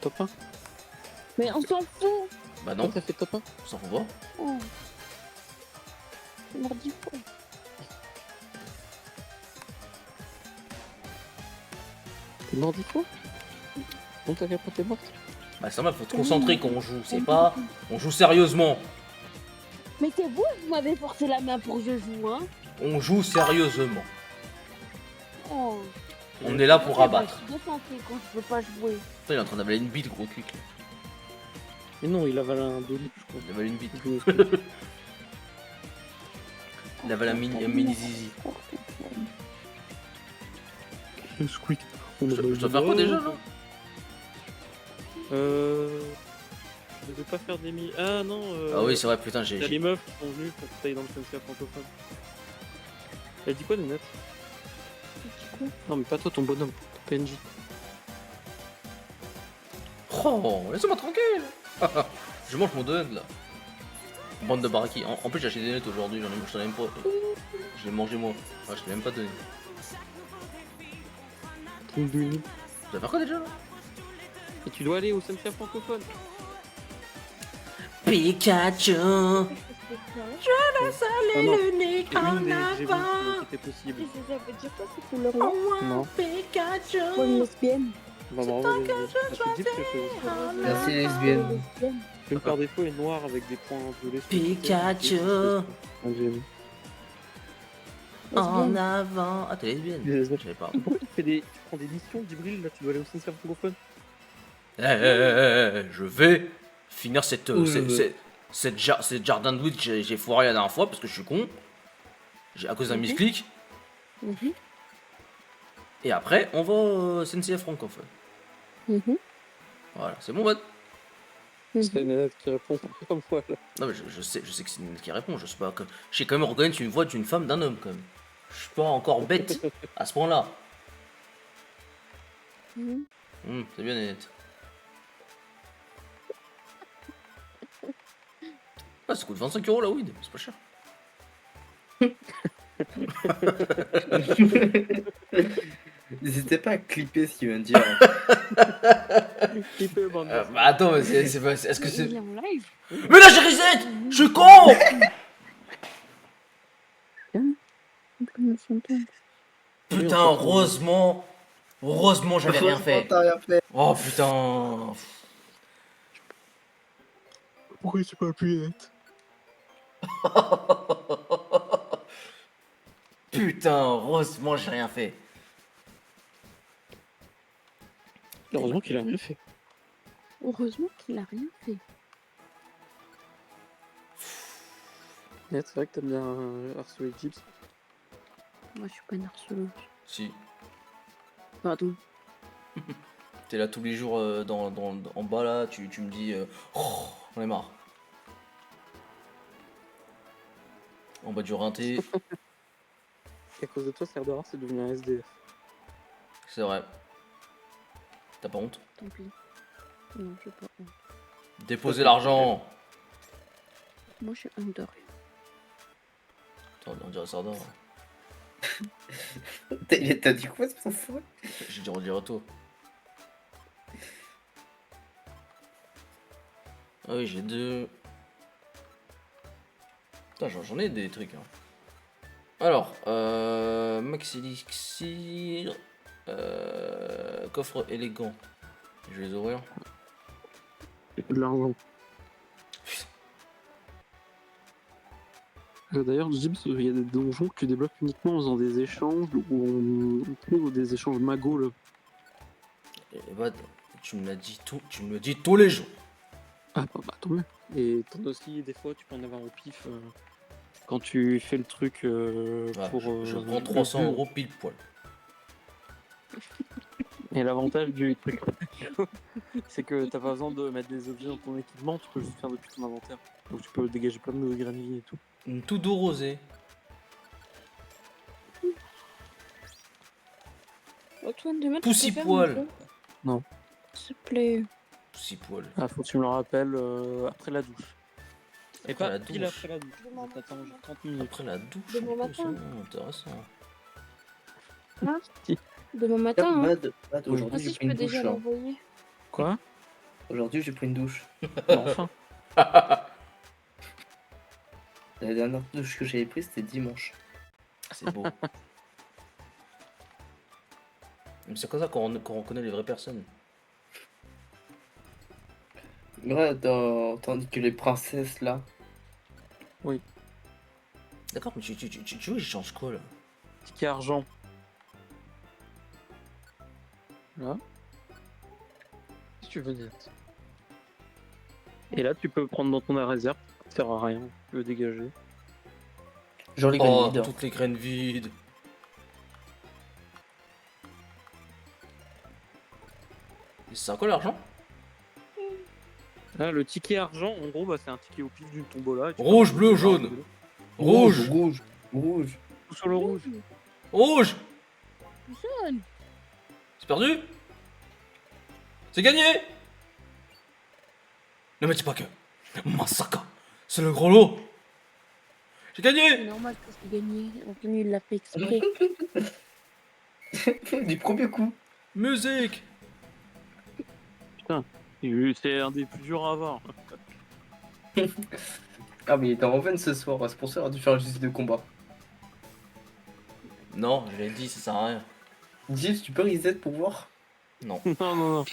top 1. Mais on s'en fout. Bah Toi, non, t'as fait top 1. on s'en fout pas. Oh. C'est mardi quoi. T'es mort 10 fois. Donc t'as fait pas t'es morte. Bah ça va, faut se concentrer quand on joue, c'est pas... On joue sérieusement. Mais c'est vous qui m'avez forcé la main pour que je joue, hein. On joue sérieusement. Oh. On est là pour abattre. Je suis défoncée quand je peux pas jouer. Putain, il est en train d'avaler une bite, gros cul. Mais non, il avale un doli, je crois. Il avale une bite. Il joue au squid. Il avale un mini zizi. Le squeak. Je dois faire quoi déjà là? Je devais pas faire des mi. Ah non. Ah oui, c'est vrai, putain, T'as j'ai... les meufs qui sont venues pour que t'ailles dans le SNCF francophone. Elle dit quoi, Ninette? Non, mais pas toi, ton bonhomme, ton PNJ. Oh, laisse-moi tranquille. Je mange mon donut là. Bande de baraki. En plus, j'ai acheté des donuts aujourd'hui, j'en ai même pas. Je l'ai mangé moi. Ah, je l'ai même pas donné. King Bunny. Tu vas faire quoi déjà là? Et tu dois aller au SNCF francophone. Pikachu. Ah non. le C'est une des GV qui était possible. Ça veut dire quoi ces couleurs-là? Non. Pikachu. Pour une lesbienne. Bah bravo, les dit que c'est Merci lesbienne. Lesbienne. une par défaut est noire avec des points violets. Pikachu. Lesbienne. En avant. Ah, t'es lesbienne. Je savais pas. Pourquoi tu prends des missions d'Ibril là, tu dois aller au SNCF francophone? Je vais finir cette Ouais. jardin de weed que j'ai foiré la dernière fois parce que je suis con. À cause d'un misclic. Mhm. Et après, on va au SNCF francophone. Mhm. Voilà, c'est bon, mode. C'est Nénette qui répond comme moi là. Non, mais je sais que c'est une qui répond. Je sais pas. Je sais quand même reconnaître une voix d'une femme, d'un homme, quand même. Je suis pas encore bête à ce point-là. Mhm. C'est bien net. Ah, ça coûte 25 € la weed, c'est pas cher. N'hésitez pas à clipper ce qu'il vient de dire. Bah attends, mais c'est pas. Est-ce que Il c'est. est en live. Mais là j'ai reset! Je suis con! Putain, heureusement. Heureusement, j'avais rien fait. T'as rien fait. Oh putain. Pourquoi tu peux appuyer net? Putain, heureusement, j'ai rien fait. Heureusement qu'il a rien fait. Heureusement qu'il a rien fait. Net, c'est vrai que t'aimes bien harceler Gibbs. Moi je suis pas une harceleuse. Si. Pardon. T'es là tous les jours en bas là, tu me dis oh, on est marre. En bas du rinté, Et à cause de toi, Serdar, c'est devenu un SDF. c'est vrai. T'as pas honte? Tant pis. Non, je sais pas. Déposez l'argent. Moi je suis un de rien. Attends, on dirait Sardin. T'as dit quoi, ce fou? J'ai dit redire toi. Ah oui, j'ai deux. Putain, j'en ai des trucs. Hein. Alors, Max Elixir. Coffre élégant. Je vais les ouvrir. De l'argent. D'ailleurs, Gibbs, il y a des donjons que tu débloques uniquement en faisant des échanges ou on trouve des échanges magots là. Et bah, tu me le dis tous les jours. Ah bah tant mieux. Et t'en as aussi des fois tu peux en avoir au pif quand tu fais le truc Ouais, pour. je prends 300 € pile poil. Et l'avantage du truc, c'est que t'as pas besoin de mettre des objets dans ton équipement, tu peux juste faire depuis ton inventaire. Donc tu peux dégager plein de granilles et tout. Une tout doux rosé. Antoine, demain Poussi poil. Non. S'il te plaît. Poussi poil. Ah faut que tu me le rappelles après la douche. Et Après pas la pile douche. après la douche. Demain T'attends juste 30 minutes. Après la douche. Demain en plus, matin. Intéressant. Demain matin, hein. Mad, Ah aujourd'hui, si, j'ai je pris peux une douche. déjà Là. l'envoyer. Quoi? Aujourd'hui, j'ai pris une douche. Mais enfin. La dernière douche que j'avais prise, c'était dimanche. C'est beau. Mais c'est comme ça qu'on reconnaît les vraies personnes. Ouais, tandis que les princesses, là. D'accord, mais tu veux que je change quoi là? Ticket argent. Là. Si tu veux dire. Et là, tu peux prendre dans ton réserve. Ça sert à rien. Tu peux dégager. Genre les Oh, graines vides. toutes les graines vides. Et c'est quoi l'argent? Là, le ticket argent, en gros, bah, c'est un ticket au pif d'une tombola. Et tu Rouge, peux- bleu, jaune. Rouge. Rouge. Rouge. Tout sur le rouge. Rouge. Jaune. C'est perdu? C'est gagné? Ne me dis pas que. Masaka. C'est le gros lot. J'ai C'est gagné. normal que c'est gagné. Anthony, il l'a fait exprès. Du premier coup. Musique. C'est un des plus durs à avoir. Ah, mais il était en veine ce soir. C'est pour ça qu'il a dû faire un geste de combat. Non, je l'ai dit, ça sert à rien. Gilles, tu peux reset pour voir? Non. Non, non, non.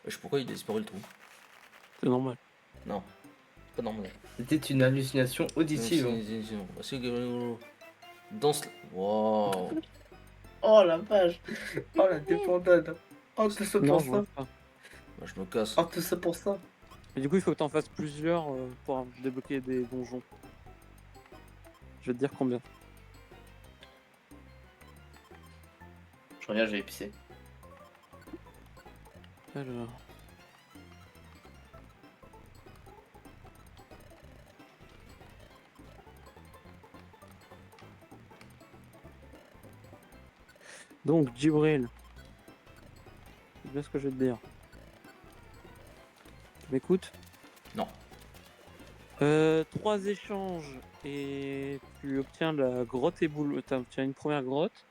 Wesh, pourquoi il a disparu le trou? C'est normal. Non. C'est pas normal. C'était une hallucination auditive. Danse. Wow. Oh la vache. Oh la dépendade. Oh tout ça Non, pour je ça. vois pas. Bah, je me casse. Oh tout ça pour ça. Mais du coup, il faut que t'en fasses plusieurs pour débloquer des donjons. Je vais te dire combien. Je reviens, j'ai épicé. Alors. Donc, Djibril. C'est bien ce que je vais te dire. Tu m'écoutes? Non. 3 échanges et tu obtiens la grotte et boule. Tu obtiens une première grotte.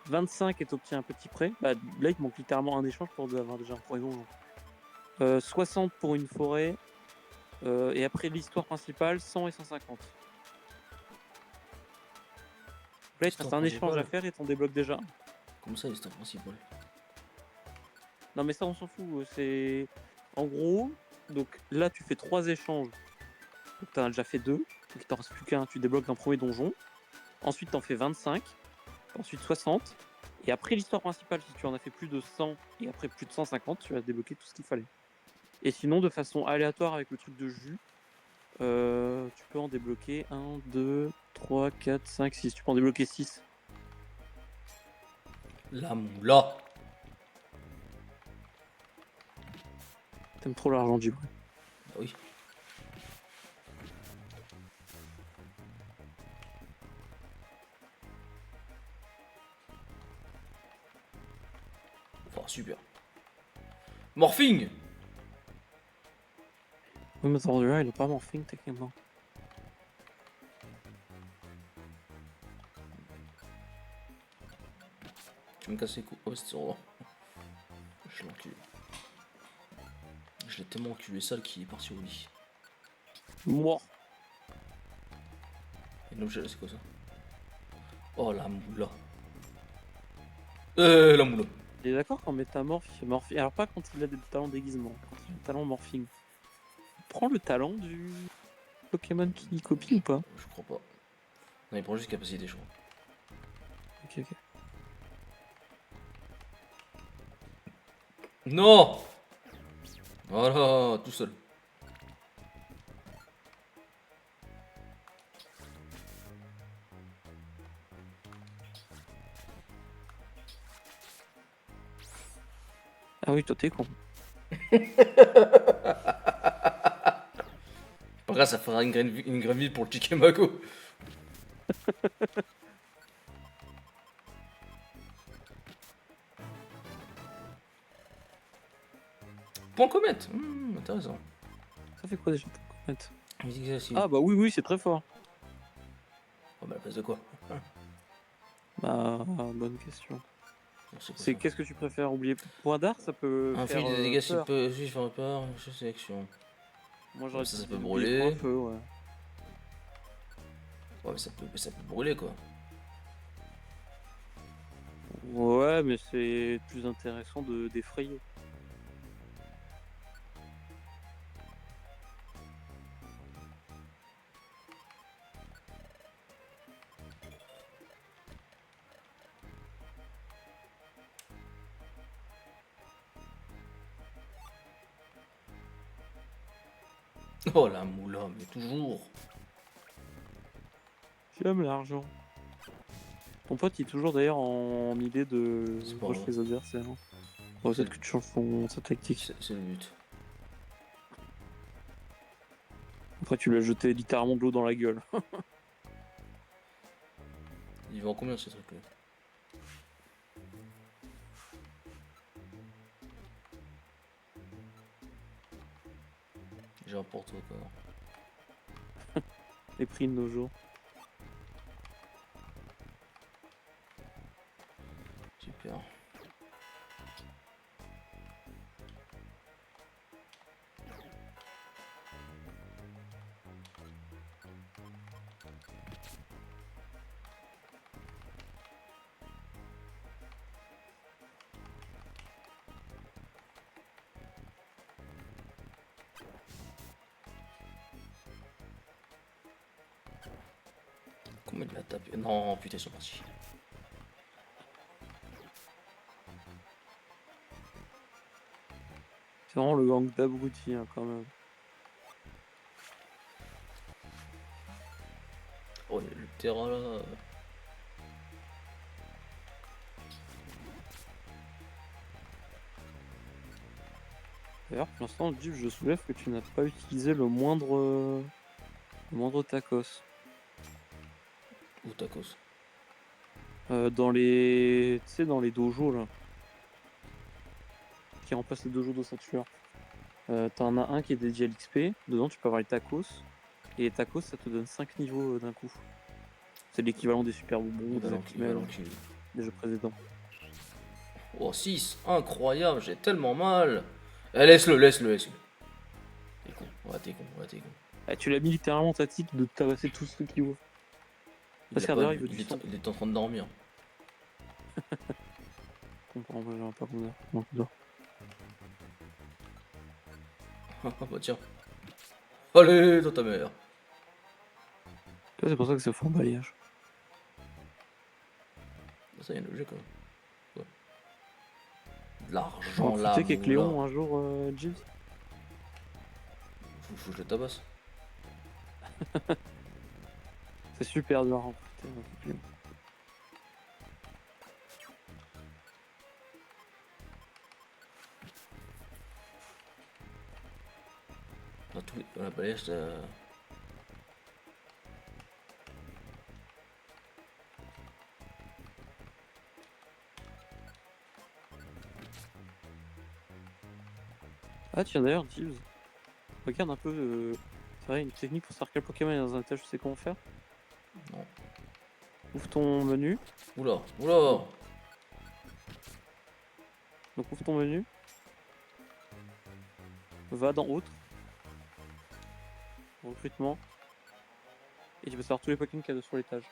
25 et tu obtiens un petit prêt. Bah, là, il te manque littéralement un échange pour avoir déjà un premier donjon. 60 pour une forêt. Et après l'histoire principale, 100 et 150. Là, il te reste un échange à faire et t'en débloques déjà. Comme ça, l'histoire principale. Non, mais ça, on s'en fout. C'est. En gros, donc là, tu fais 3 échanges. Donc, t'en as déjà fait 2. Donc, il t'en reste plus qu'un. Tu débloques un premier donjon. Ensuite, t'en fais 25. Ensuite, 60. Et après l'histoire principale, si tu en as fait plus de 100 et après plus de 150, tu vas débloquer tout ce qu'il fallait. Et sinon, de façon aléatoire avec le truc de jus, tu peux en débloquer 1, 2, 3, 4, 5, 6. Tu peux en débloquer 6. La moula. T'aimes trop l'argent du bruit. Bah oui. Oh, super. Morphing. Oui, mais ce rendu-là, il est pas morphing techniquement. Tu me casses les coups. Oh, c'était oh. Je l'ai enculé. Je l'ai tellement enculé sale qu'il est parti au lit. Moi. Et l'objet là, c'est quoi ça? Oh, la moula. La moula. Il est d'accord quand métamorphe, il fait morphing. Alors, pas quand il a des talents déguisement, quand il a des talents morphing. Prends le talent du Pokémon qui copie ou pas? Je crois pas. Non, il prend juste capacité, je crois. Ok, ok. Non. Voilà, tout seul. Ah oui, toi t'es con. Pas grave, ça fera une graine vide pour le Chikemago. Point comète. Intéressant. Ça fait quoi déjà pour comète? Musique classique. Ah bah oui, oui, c'est très fort. Oh, bah, la place de quoi? Bah, bonne question. Non, c'est quoi C'est ça? qu'est-ce que tu préfères oublier? Point d'art, ça peut Un faire fil de dégâts s'il peur. peut faire peur, je sélection. Moi Ouais, j'aurais ça dit peut oublier point brûler. feu, ouais. Ouais, mais ça peut brûler quoi. Ouais, mais c'est plus intéressant de d'effrayer. Oh la moula, mais toujours. J'aime l'argent. Ton pote il est toujours d'ailleurs en idée de C'est pas rush grave. les adversaires. Hein. Bon, peut-être que tu changes sa tactique. C'est le but. Après tu lui as jeté littéralement de l'eau dans la gueule. Il vend combien ces trucs là? J'ai un porte quoi. Les prix de nos jours. Super. Comment il l'a tapé? Non, putain, ils sont partis. C'est vraiment le gang d'abrutis hein, quand même. Oh, le terrain là. D'ailleurs, pour l'instant, Jeep, je soulève que tu n'as pas utilisé le moindre tacos. Ou tacos. Dans les, tu sais, dans les dojos là, qui remplacent les dojos d'ossature. T'en as un qui est dédié à l'XP. Dedans, tu peux avoir les tacos. Et les tacos, ça te donne 5 niveaux d'un coup. C'est l'équivalent des super bonbons, des Il va Actimel, l'enculer. des jeux précédents. Oh, 6, incroyable, j'ai tellement mal. Eh, laisse-le, laisse-le, laisse-le. T'es con, ouais, t'es con, ouais, t'es con. Ah, tu l'as mis littéralement tactique de tabasser tous ceux qui voient. Parce a qu'Ardeur, il veut du sang. il est en train de dormir. Je comprends, moi, j'aurais pas compris. Moi, je dors. Bah tiens. Allez, dans ta mère. Tu vois, c'est pour ça que ça fait un balayage. Ça y est, un objet quand même. Ouais. De On l'argent va là, avec moula. Léon un jour, Jeeves. Faut que je le tabasse. C'est super dur à recruter. Léon. Dans la balayage, Ah tiens d'ailleurs, Jeeves, regarde un peu, c'est vrai, une technique pour savoir quel Pokémon est dans un étage, tu sais comment faire? Non. Ouvre ton menu, Oula, oula. donc ouvre ton menu, va dans autre, recrutement, et tu peux savoir tous les Pokémon qu'il y a sur l'étage.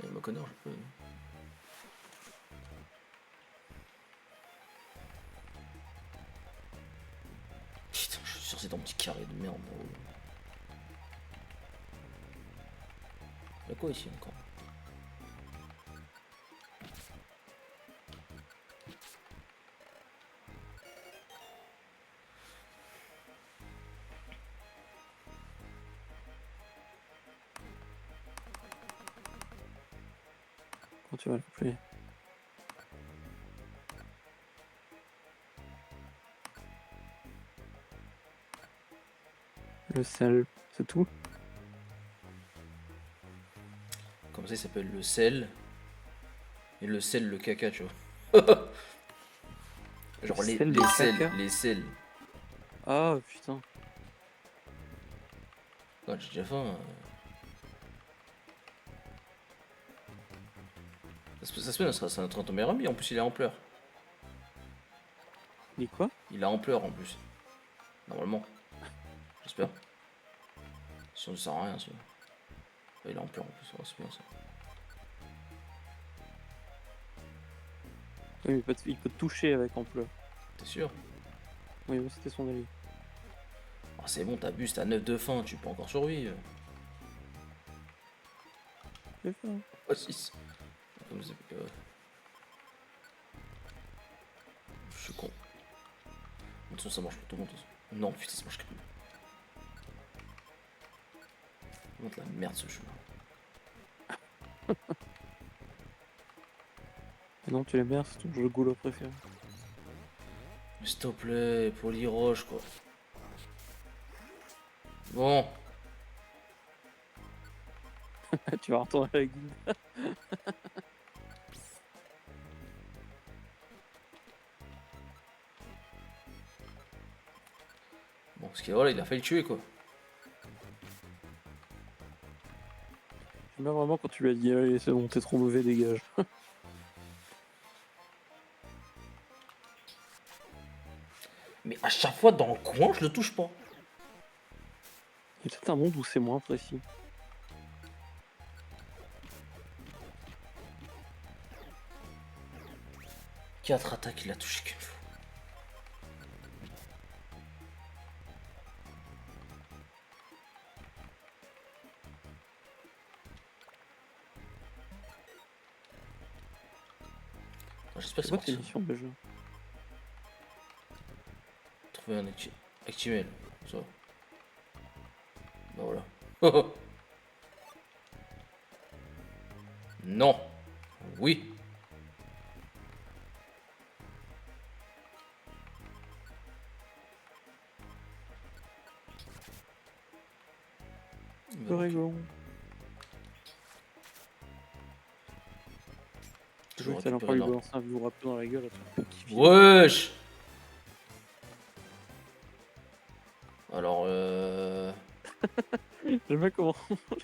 Il me connaît, je peux. Putain, je suis sûr que c'est dans mon petit carré de merde. Y'a quoi ici encore? Quand tu vas le couper. Le sel, c'est tout. Comme ça, il s'appelle le sel. Et le sel, le caca, tu vois. Genre Le les, sel, les le sels, caca. les sels. Ah putain. Ouais, j'ai déjà faim. Ça se fait, ça sera notre meilleur ami. En plus, il est en pleurs. Mais quoi? Il est en pleurs en plus. Normalement. J'espère. Sinon, ça sert à rien. Sinon. Il est en pleurs en plus. Oh, c'est bien ça. Oui, mais il peut te toucher avec ampleur. T'es sûr? Oui, mais c'était son allié. Ah, c'est bon, t'abuses, t'as 9 de faim, tu peux encore survivre. C'est ça. Oh, 6. Je suis con. De toute façon, ça marche pour tout le monde. Non, putain, ça marche quand même. Vraiment de la merde ce jeu. Et non, tu l'aimes bien, c'est ton jeu de goulot préféré. Mais s'il te plaît, Polyroche quoi. Bon, Tu vas retourner à la guilde. bon, parce que voilà, il a failli le tuer quoi. J'aime bien vraiment quand tu lui as dit allez, c'est bon, t'es trop mauvais, dégage. Mais à chaque fois dans le coin, je le touche pas. Il y a peut-être un monde où c'est moins précis. Quatre attaques, il a touché qu'une fois. J'espère que C'est c'est quoi tes parti. missions déjà? Trouver un activé. Ça. Bah voilà. Non. Oui. C'est rigolo. Je Toujours vois que t'as encore récupérer lui l'arme. balancer un vieux râteau dans la gueule. Attends, qui vit. Wesh. Alors J'aime bien comment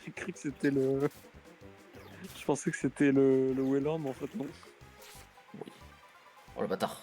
j'ai cru que c'était le. Je pensais que c'était le Wayland, mais en fait non. oui. Oh le bâtard.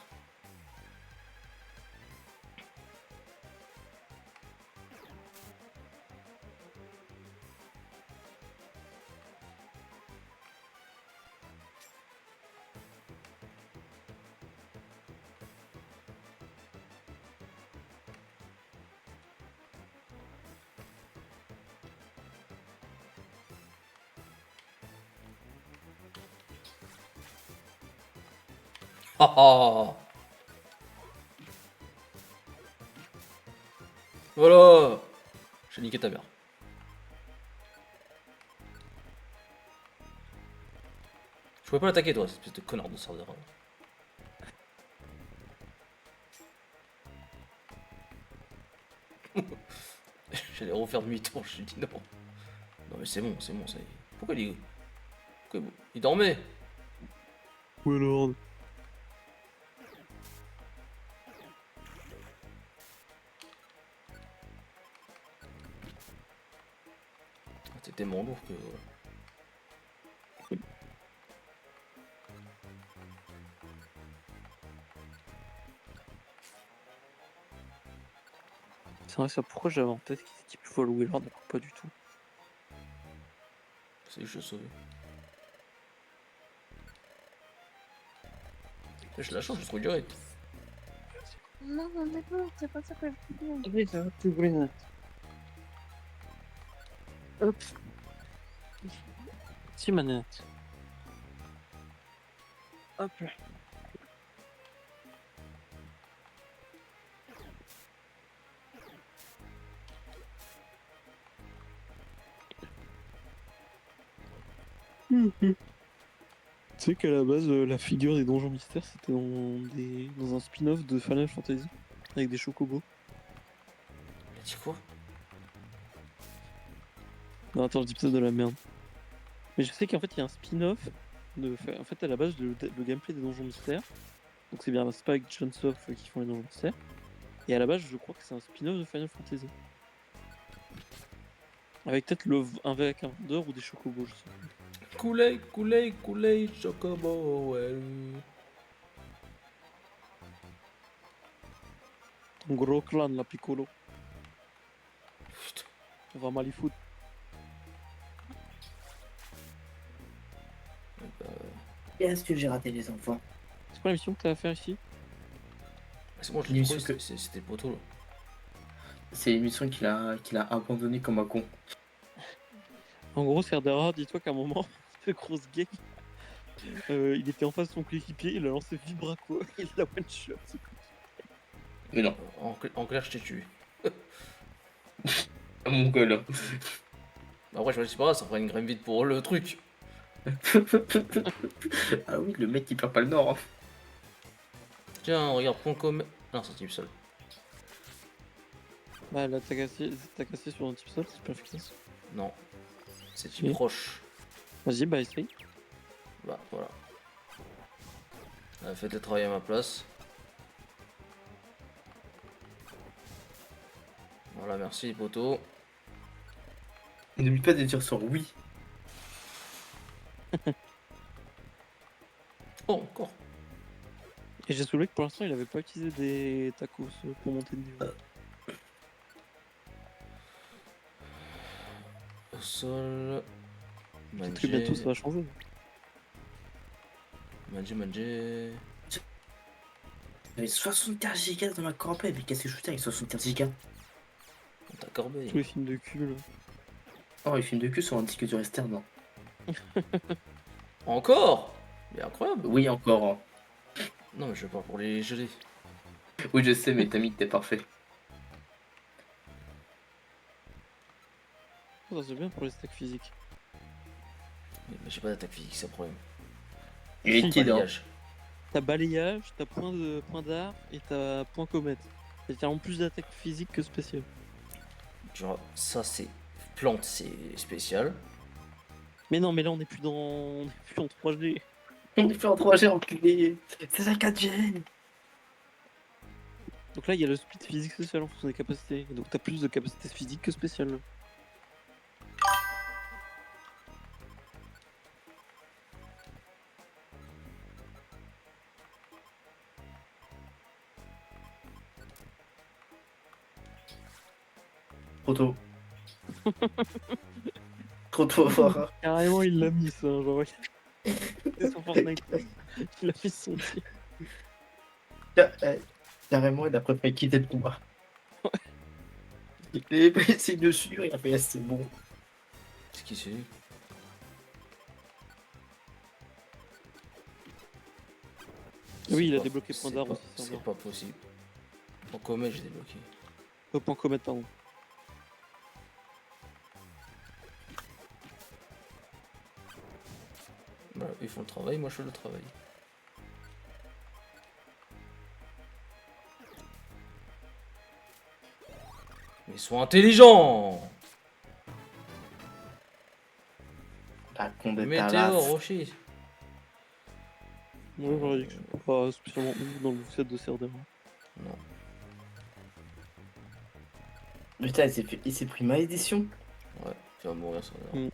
Ah ah. Voilà. J'ai niqué ta mère. Je pouvais pas l'attaquer toi, cette espèce de connard de sardeur. J'allais refaire demi-tour, je lui ai dit non. Non mais c'est bon, ça y est. Pourquoi il dormait? Wayland. T'es tellement lourd que... C'est vrai ça, pourquoi j'avais en tête qu'il était plus fort le Wayland alors que pas du tout. C'est juste sauvé. Je la change, je trouve direct. Non, non, d'accord, c'est pas ça que je veux dire. Oui, ça va, tu voulais une Hop. Si manette. Hop là. Tu sais qu'à la base, la figure des donjons mystères, c'était dans un spin-off de Final Fantasy, avec des chocobos. Il a dit quoi? Non, attends, je dis peut-être de la merde. Mais je sais qu'en fait, il y a un spin-off. En fait, à la base, le gameplay des donjons mystères. Donc, c'est bien Spike, Chunsoft qui font les donjons mystères. Et à la base, je crois que c'est un spin-off de Final Fantasy. Avec peut-être avec un vendeur ou des chocobos, je sais plus. Kool-Aid, Chocobo, ouais. Ton gros clan, la Piccolo. Putain. On va mal y foutre. Qu'est-ce que j'ai raté, les enfants? C'est quoi la mission que t'as à faire ici? C'est bon, je l'ai L'émission trouvé, que- c'était le poteau là. C'est l'émission qu'il a abandonné comme un con. En gros, Serdara, dis-toi qu'à un moment, ce grosse gay, il était en face de son coéquipier, il a lancé Vibraco, il l'a one shot. Mais non, En clair, je t'ai tué. mon gueule. Après, je me dis pas, ça fera une graine vide pour le truc. Ah oui, le mec qui perd pas le nord. Hein. Tiens, regarde, point commun. Non, c'est type seul. Bah là, t'as cassé sur un type sol, c'est pas efficace. Non. C'est type Si. proche. Vas-y, bah essaye. Bah, voilà. Faites le travail à ma place. Voilà, merci, poteau. N'oublie pas de dire sur oui. Oh, encore. Et j'ai soulevé que pour l'instant, il avait pas utilisé des tacos pour monter de niveau. Au sol. Peut-être que bientôt ça va changer. Manger. J'avais 75 gigas dans ma corbeille, mais qu'est-ce que je foutais avec 75 gigas? Ta corbeille. Tous les films de cul, là. Oh, les films de cul sont un disque dur externe. Non. Encore. Mais incroyable. Oui, encore. Hein. Non, mais je parle pour les gelés. Oui, je sais, mais t'as mis que t'es parfait. Ça, c'est bien pour les stacks physiques. Mais j'ai pas d'attaque physique, c'est le problème. Il est Si, kid, hein. Balayage. T'as balayage, t'as point d'art et t'as point comète. C'est en plus d'attaque physique que spéciale. Genre, ça c'est plante, c'est spécial. Mais non, mais là on est plus en 3G. On est fait en 3G, enculé. C'est un 4G. Donc là il y a le speed physique spécial en fonction des capacités. Et donc t'as plus de capacités physiques que spéciales. Trop tôt. Trop tôt, voir. Carrément il l'a mis ça, genre c'est son Fortnite. Il a fait son tir. Carrément, il a préféré quitter le combat. Il est passé dessus, il a fait c'est bon. C'est qui c'est? Oui, il a pas- débloqué point c'est d'art pas- aussi. ça C'est va. pas possible. En commun, j'ai débloqué. Point comète, pardon. Voilà, ils font le travail, moi je fais le travail. Mais sois intelligent! La con de ta Météo, race. rocher. Moi j'aurais dit que c'était pas spécialement ouf dans le set de Serdara. Non. Putain, il s'est pris ma édition. Ouais, tu vas mourir ça. Mm.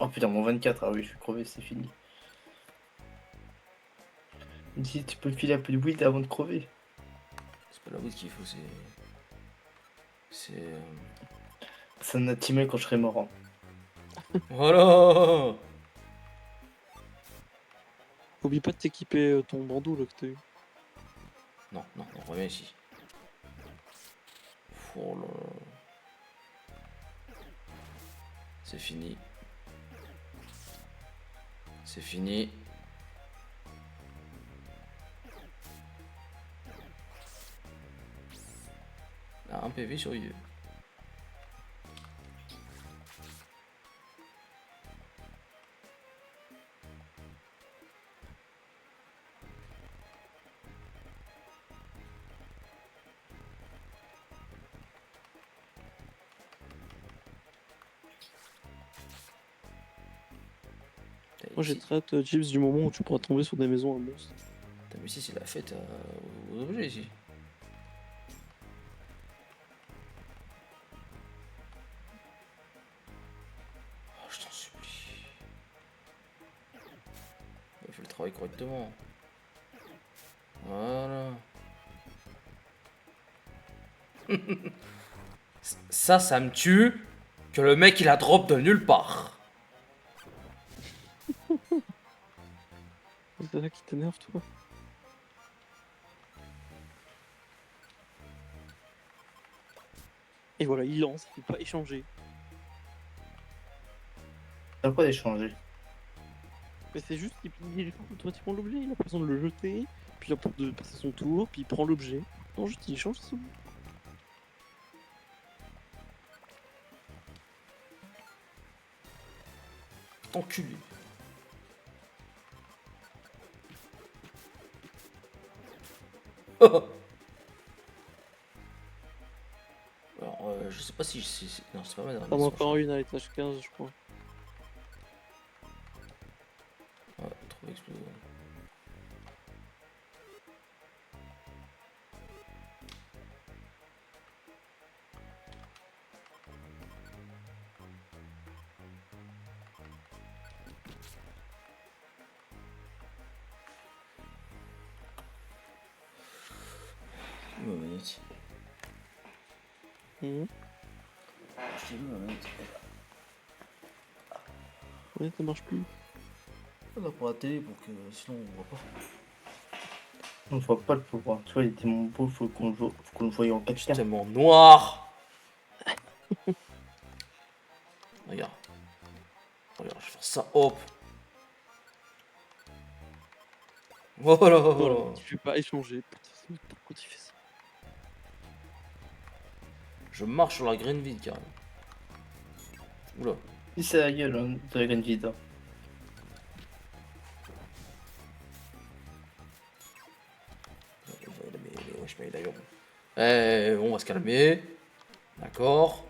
Oh putain, mon 24, ah oui, je suis crevé, c'est fini. Il me dit, tu peux me filer un peu de weed avant de crever. C'est pas la weed qu'il faut, c'est. C'est. Ça m'a timé quand je serai mort. Hein. Voilà! Oublie pas de t'équiper ton bandeau là que t'as eu. Non, non, on revient ici. Oh là là. C'est fini. C'est fini. Ah, un PV sur IE. Moi j'ai très hâte, Chips, du moment où tu pourras tomber sur des maisons à monstres. T'as vu si c'est la fête aux objets ici. Oh, je t'en supplie. travaille correctement. Voilà. Ça me tue que le mec il a drop de nulle part. C'est ça qui t'énerve, toi. Et voilà, il lance, il peut pas échanger. T'as quoi d'échanger? Mais c'est juste qu'il est automatiquement l'objet, il a pas besoin de le jeter, puis il a pas de passer son tour, puis il prend l'objet. Non, juste il échange son. Enculé. Alors, je sais pas si... Non, c'est pas mal. T'en as encore une à l'étage 15, je crois. Ouais, trop explosé. Ma manette. Mhm. J'ai vu ma manette. Ouais, ça marche plus. On va pour la télé pour que sinon on voit pas. On ne voit pas le pouvoir. Tu vois, il était mon beau, faut qu'on le voie en 4K. Tellement noir. Regarde. Regarde, je vais faire ça, hop. Voilà. Voilà, tu fais pas échanger. Pourquoi tu fais ça? Je marche sur la graine vide carrément. Oula. Si c'est la gueule hein, de la graine vide. Hein. On va se calmer. D'accord.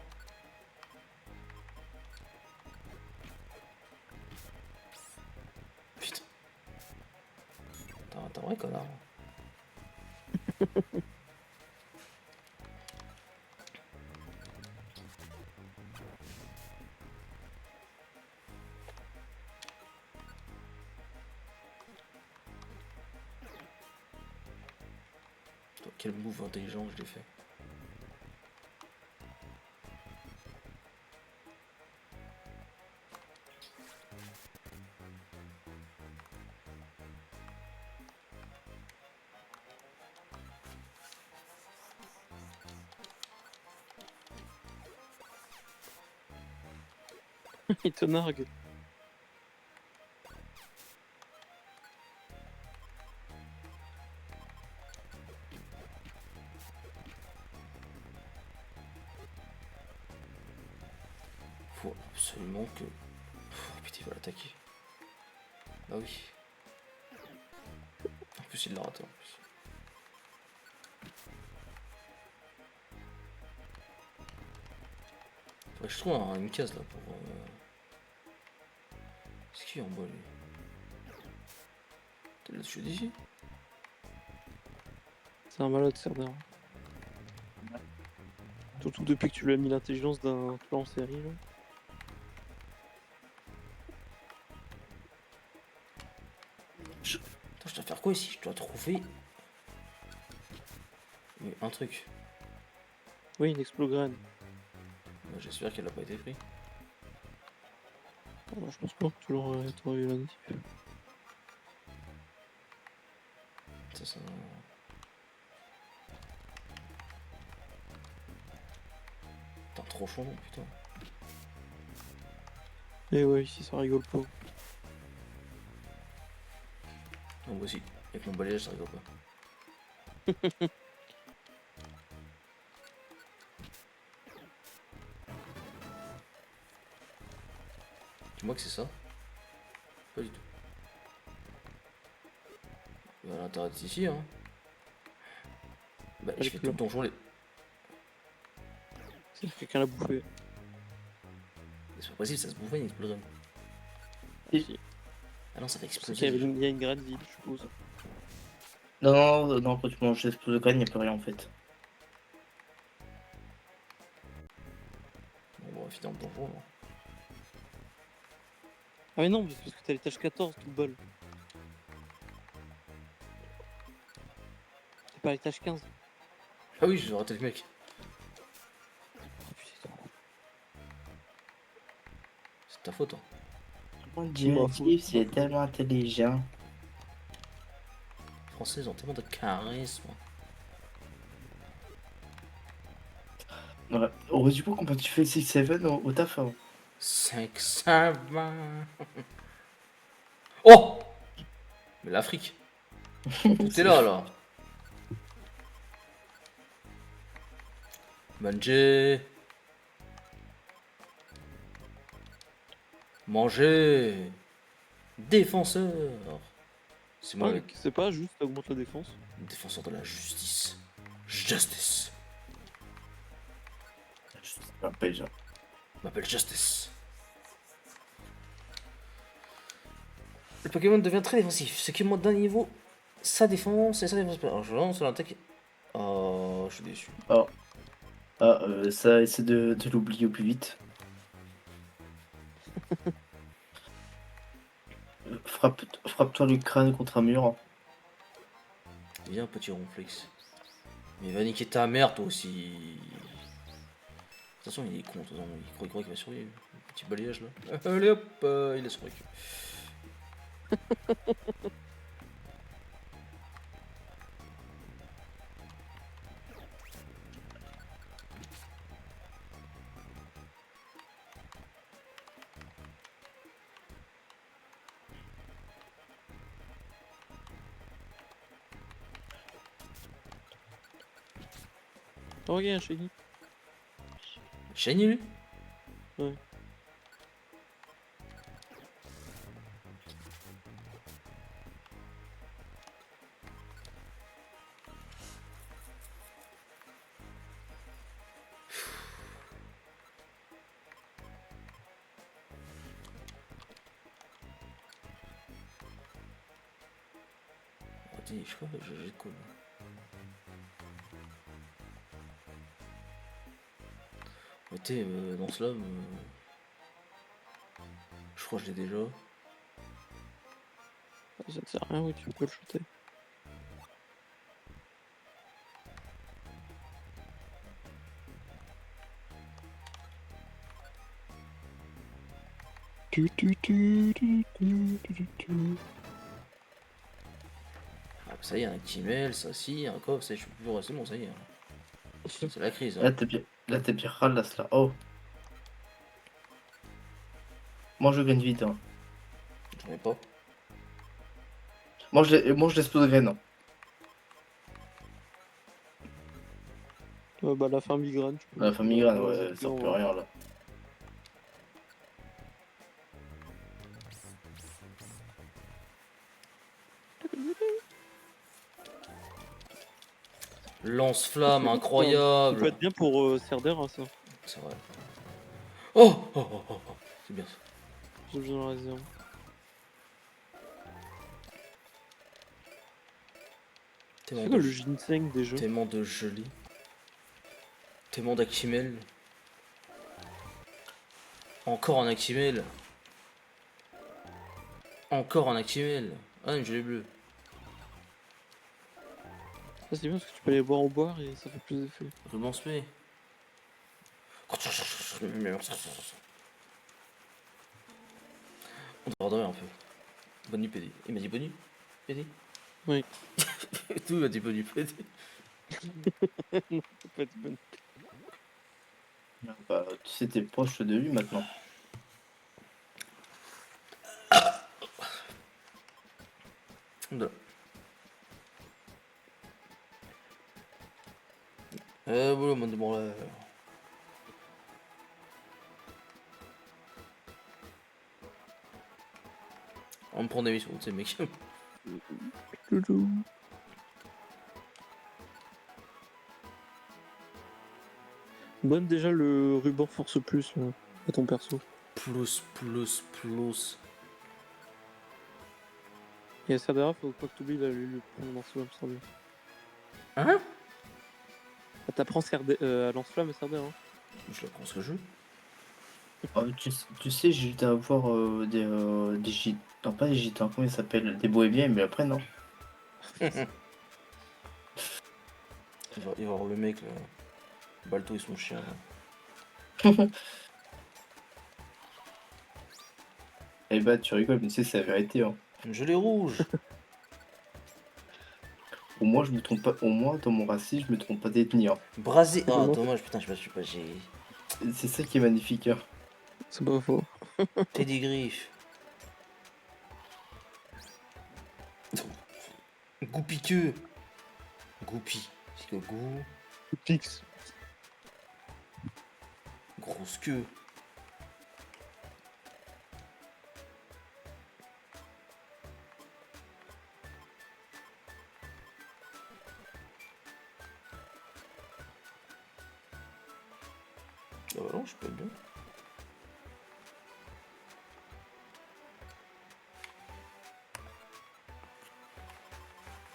Putain. T'as vrai, connard. Putain, quel move intelligent je l'ai fait. Il te nargue. Faut absolument que... Oh putain, il va l'attaquer. Bah oui. En plus, il l'a raté en plus. Faudrait que je trouve une case là pour... Est-ce qu'il est en bas lui? T'es là-dessus d'ici? C'est un malade, Serdar. Surtout depuis que tu lui as mis l'intelligence d'un tueur en série. Là. Attends, je dois faire quoi ici? Je dois trouver... un truc. Oui, une explograne. Bah, j'espère qu'elle a pas été prise. Non, je pense pas que tu l'aurais eu la notif. Ça... Putain, trop chaud, putain. Et ouais, ici ça rigole pas. Non, moi aussi. Avec mon balayage, ça rigole pas. Dis-moi que c'est ça. Pas du tout. Il y a l'intérêt d'être ici, hein. Bah, je fais tout le donjon les... C'est que quelqu'un l'a bouffé. C'est pas possible, ça se bouffe une explosion. Si. Ah non, ça va C'est exploser. qu'il y a une grade vide, je suppose. Non, quand tu manges l'explose de graine, il n'y a plus rien en fait. Bon, on va finir le donjon, là. Ah mais non, parce que t'as l'étage 14 tout le bol. T'es pas à l'étage 15. Ah oui, j'ai raté le mec. Oh, putain. C'est de ta faute. Hein. On m'en dirait fous. Steve, c'est tellement intelligent. Les Français, ils ont tellement de charisme. Ouais. Heureusement comment tu fais le 6-7 au taf avant. 5, 5, 20. Oh! Mais l'Afrique. Tout est là, là. Manger. Manger. Défenseur. C'est moi le C'est pas juste, ça augmente la défense. défenseur de la justice. Justice. Je sais pas déjà. Je m'appelle Justice. Le Pokémon devient très défensif, ce qui monte d'un niveau sa défense et sa défense. Alors je lance l'attaque. Oh, je suis déçu. Ça, essaie de l'oublier au plus vite. Frappe-toi le crâne contre un mur. Viens, petit ronflex. Mais va niquer ta mère, toi aussi. De toute façon, il est con, de toute façon, il croit qu'il va survivre. Le petit balayage là. Allez hop, il a survécu. Oh, regarde, Shaggy. Shiny lui? Ouais. Attends, je crois que j'ai quoi là. Mettez dans cela, je crois que je l'ai déjà. Ça te sert à rien, oui, tu peux le shooter. Ah, ça y est, un Kimel, ça si, un coffre, ça y est, je peux plus rester, bon, ça y est. Hein. C'est la crise. Hein. Là, t'es bien ralasse là. Oh. Mange le graine vite. Hein. J'en ai pas. Mange l'explose de graines. Hein. Bah, la fin migraine, tu peux. La famille graine, ouais, ça peut rien là. Lance-flamme, Ça peut incroyable. être bien pour Cerder, ça. C'est vrai. Oh, oh, oh, oh, oh. C'est bien ça. J'ai besoin de réserve. C'est Tellement quoi de, le ginseng déjà? tellement de joli. Tellement d'Actimel. Encore un Actimel. Encore un Actimel. Ah, une gelée bleue. Ça c'est bien parce que tu peux aller boire au boire et ça fait plus d'effet. Ruban spé. On devrait dormir un peu. Bonne nuit, PD. Il m'a dit bonne nuit, PD. Oui. Tout, il m'a dit bonne nuit, PD. Non, c'est pas une bonne. Bah, tu sais, t'es proche de lui maintenant. Voilà. Voilà, mon demande. On me prend des missions, tu sais, mec. Loulou. Bonne déjà le ruban force plus là, à ton perso. Plus, plus, plus. Et à Cerdera, faut pas que t'oublies là, le premier morceau à Cerdera. Hein? Ah, t'apprends à lance-flamme à Cerdera. Hein. Je la prends ce que je veux. Oh, tu sais, j'ai dû avoir des gitans. Non, pas des gitans, comment ils s'appellent? Des bohémiens, mais après, non. Il va voir le mec là. Balto et son chien. Là. Eh bah, tu rigoles, mais tu sais, c'est la vérité. Hein. Une gelée rouge. Au moins, je me trompe pas. Au moins, dans mon racisme, je me trompe pas d'ethnie. Hein. Brasé. Ah, Comment dommage, putain, je sais pas, j'ai. C'est ça qui est magnifique. Hein. C'est pas faux. Pédigriffe. Goupiqueux. Goupi. C'est que goût. Pix. Grosse queue. Ah bah non, je peux être bien.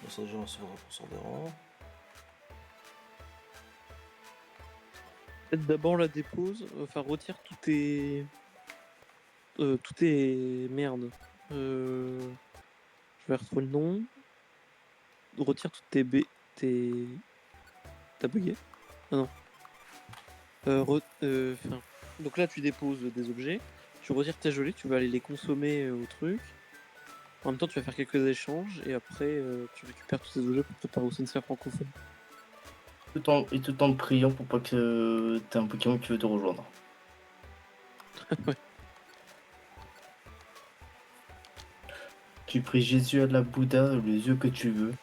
Ça déjà on se verra pour s'en verra. Peut-être d'abord la dépose, enfin retire tous tes. Tous tes. Merde. Je vais retrouver le nom. Retire toutes tes tes. T'as bugué? Ah non. Enfin, donc là tu déposes des objets, tu retires tes gelées, tu vas aller les consommer au truc. En même temps tu vas faire quelques échanges et après tu récupères tous ces objets pour préparer au CNCR francophone. Et tout en te priant pour pas que t'aies un Pokémon qui veut te rejoindre. Ouais. Tu pries Jésus à la Bouddha, les yeux que tu veux.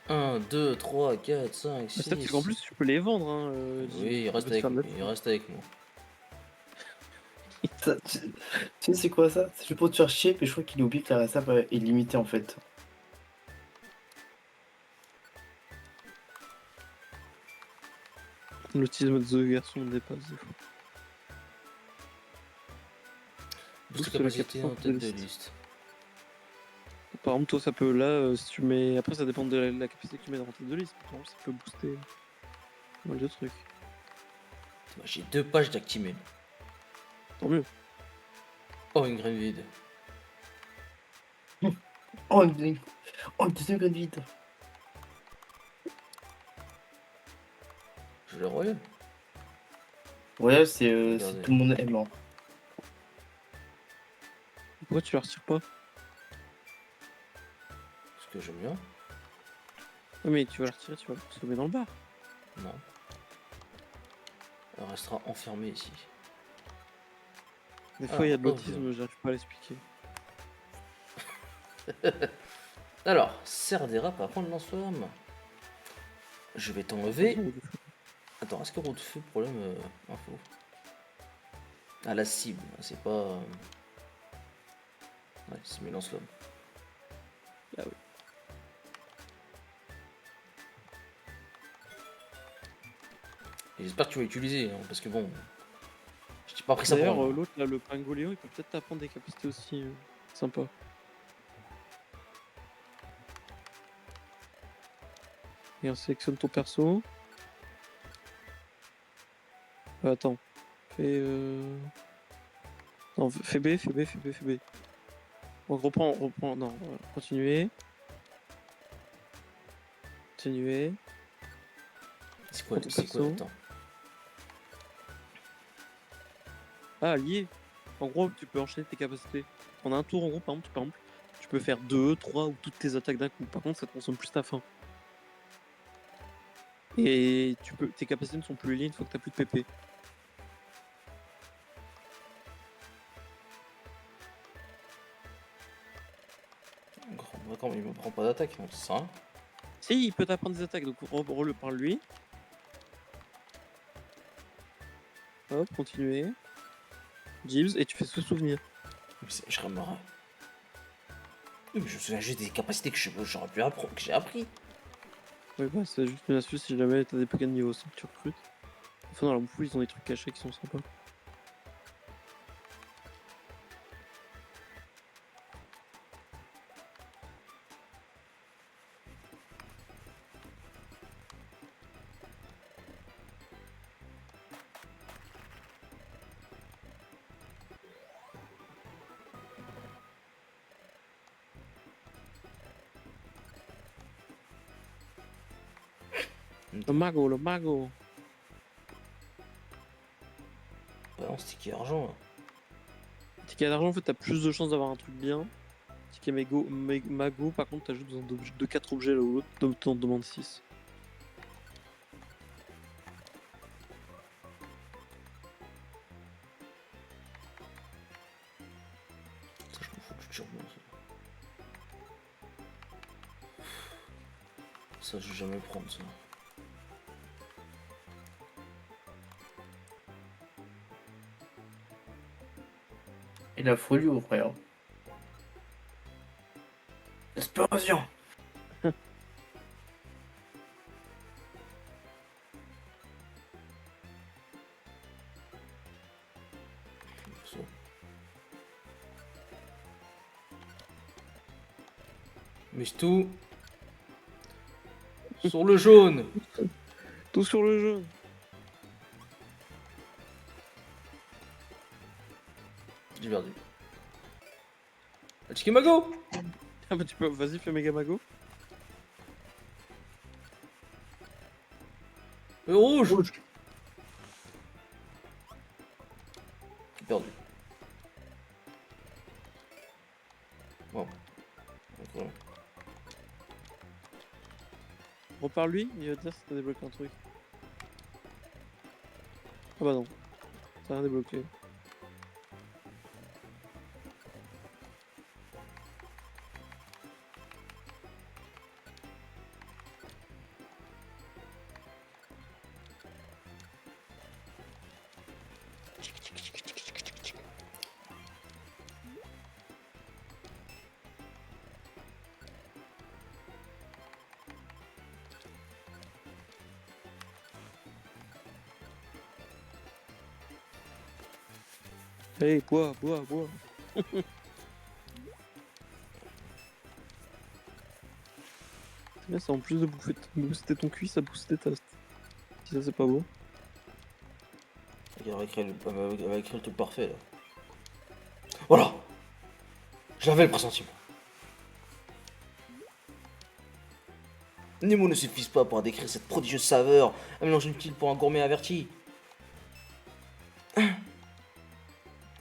1, 2, 3, 4, 5, C'est parce 6. qu'en plus tu peux les vendre. Hein, Oui, tu peux te faire de la il reste avec moi. Ça, tu sais, c'est quoi ça? C'est juste pour te faire chier, mais je crois qu'il oublie que la réserve est limitée en fait. L'autisme de ce garçon me dépasse des fois. Boost Booste la capacité en capacité tête de de liste. Par exemple, toi, ça peut là, si tu mets. Après, ça dépend de la capacité que tu mets dans tête de liste. Par exemple, ça peut booster pas mal de trucs. J'ai 2 pages d'Actimel. Tant mieux. Oh, une graine vide. Oh, une deuxième graine vide. Je le royaume. Ouais, c'est Regardez. tout le monde aime. Hein. Pourquoi tu la retires pas? Parce que j'aime bien. Oui, mais tu vas la retirer, tu vas la consommer dans le bar. Non. Elle restera enfermée ici. Des fois, il y a de oh, l'autisme, j'arrive pas à l'expliquer. Alors, serre des rats pour apprendre lance-flamme. Je vais t'enlever. Attends, est-ce que roue de feu, problème info? Ah, la cible, c'est pas. Ouais, c'est mes lance-flamme. Ah oui. Et j'espère que tu vas utiliser, hein, parce que bon. Je t'ai pas pris ça pour D'ailleurs, un- l'autre, là, le Pingoléon, il peut peut-être t'apprendre des capacités aussi sympa. Et on sélectionne ton perso. Attends. Fais. Non, fais B, fais B, fais B, fais B. On reprend, non, continuer. Continuer. C'est quoi, Ton c'est quoi, perso. attends. Ah, lié. En gros, tu peux enchaîner tes capacités. En un tour, en gros, par exemple, tu peux faire 2, 3 ou toutes tes attaques d'un coup. Par contre, ça te consomme plus ta faim. Et tes capacités ne sont plus liées une fois que t'as plus de PP. D'accord, mais il me prend pas d'attaque, donc ça sert à rien. Si, il peut t'apprendre des attaques, donc re-le par lui. Hop, continuer. Gibbs, et tu fais ce souvenir. Mais je serais marrant. Oui, mais je me souviens juste des capacités que j'aurais pu apprendre, que j'ai appris. Ouais, bah, c'est juste une astuce si jamais t'as des Pokémon niveau 5 que tu recrutes. Enfin, dans la bouffe, ils ont des trucs cachés qui sont sympas. Le mago, le mago. Balance ticket argent. Là. Ticket d'argent, en fait, t'as plus de chances d'avoir un truc bien. Ticket mago, par contre, t'ajoutes de 4 objets là ou l'autre, t'en demandes 6. Ça, je m'en fous du turbo. Ça, je vais jamais prendre ça. Il a folie au frère. Explosion. Ça. Mais c'est tout. Sur le jaune. Tout sur le jaune. J'ai perdu. Chikemago. Ah bah tu peux, vas-y, fais méga mago. Le rouge. J'ai perdu. Bon. Ok. Repars lui, il va te dire si t'as débloqué un truc. Ah bah non. T'as rien débloqué. Allez, bois. C'est bien, ça en plus de booster ton cuit, ça booste tes tastes. Si ça c'est pas beau. Elle va écrire le truc parfait là. Voilà. J'avais le pressentiment. Les mots ne suffisent pas pour décrire cette prodigieuse saveur, un mélange inutile pour un gourmet averti.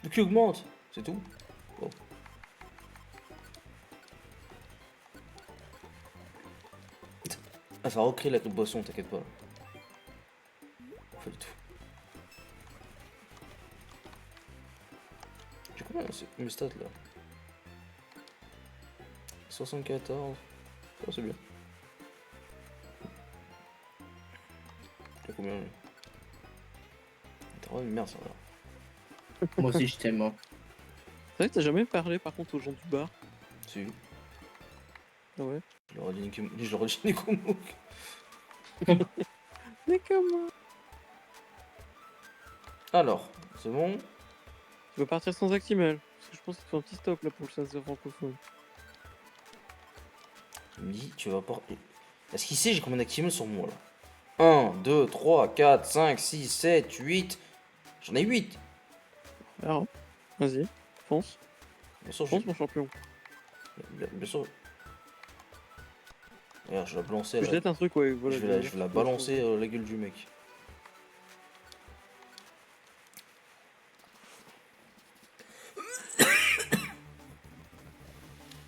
Le cul augmente, c'est tout. Bon. Ah, ça recrée la boisson, t'inquiète pas. Pas du tout. J'ai combien mes stats là 74. Oh, c'est bien. T'as combien lui T'as une merde ça va. Moi aussi, je t'aime. Hein. C'est vrai que t'as jamais parlé par contre aux gens du bar. Si, Ah ouais. je leur ai dit Nekomouk. Mais comment? Alors, c'est bon. Tu veux partir sans Actimel? Parce que je pense qu'il te faut un petit stock là pour le sensor francophone. Il me dit, tu vas porter. Est-ce qu'il sait j'ai combien d'actimels sur moi là 1, 2, 3, 4, 5, 6, 7, 8. J'en ai 8. Alors, vas-y, fonce. Bien sûr, Fonce mon champion. bien sûr. Regarde, je vais la balancer. Je jette un truc, ouais, voilà. Je vais la balancer la gueule du mec.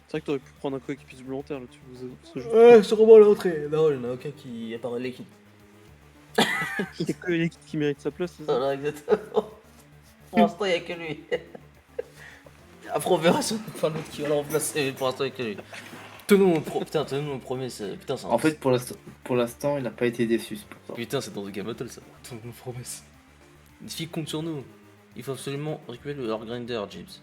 C'est vrai que t'aurais pu prendre un coéquipier supplémentaire là, tu vous Ouais, c'est vraiment l'entrée. Non, il n'y en a aucun qui apparaît l'équipe. Il y a que l'équipe qui mérite sa place, c'est ça? Voilà, exactement. Pour l'instant, il n'y a que lui. Après, on verra si on l'autre qui va le remplacer. Mais pour l'instant, il n'y a que lui. Tenons nos promesses. Putain, c'est En fait, pour l'instant, il n'a pas été déçu. C'est pour ça. Putain, c'est dans The Game Battle ça. Tenons nos promesses. Les filles comptent sur nous. Il faut absolument récupérer leur grinder, Gibbs.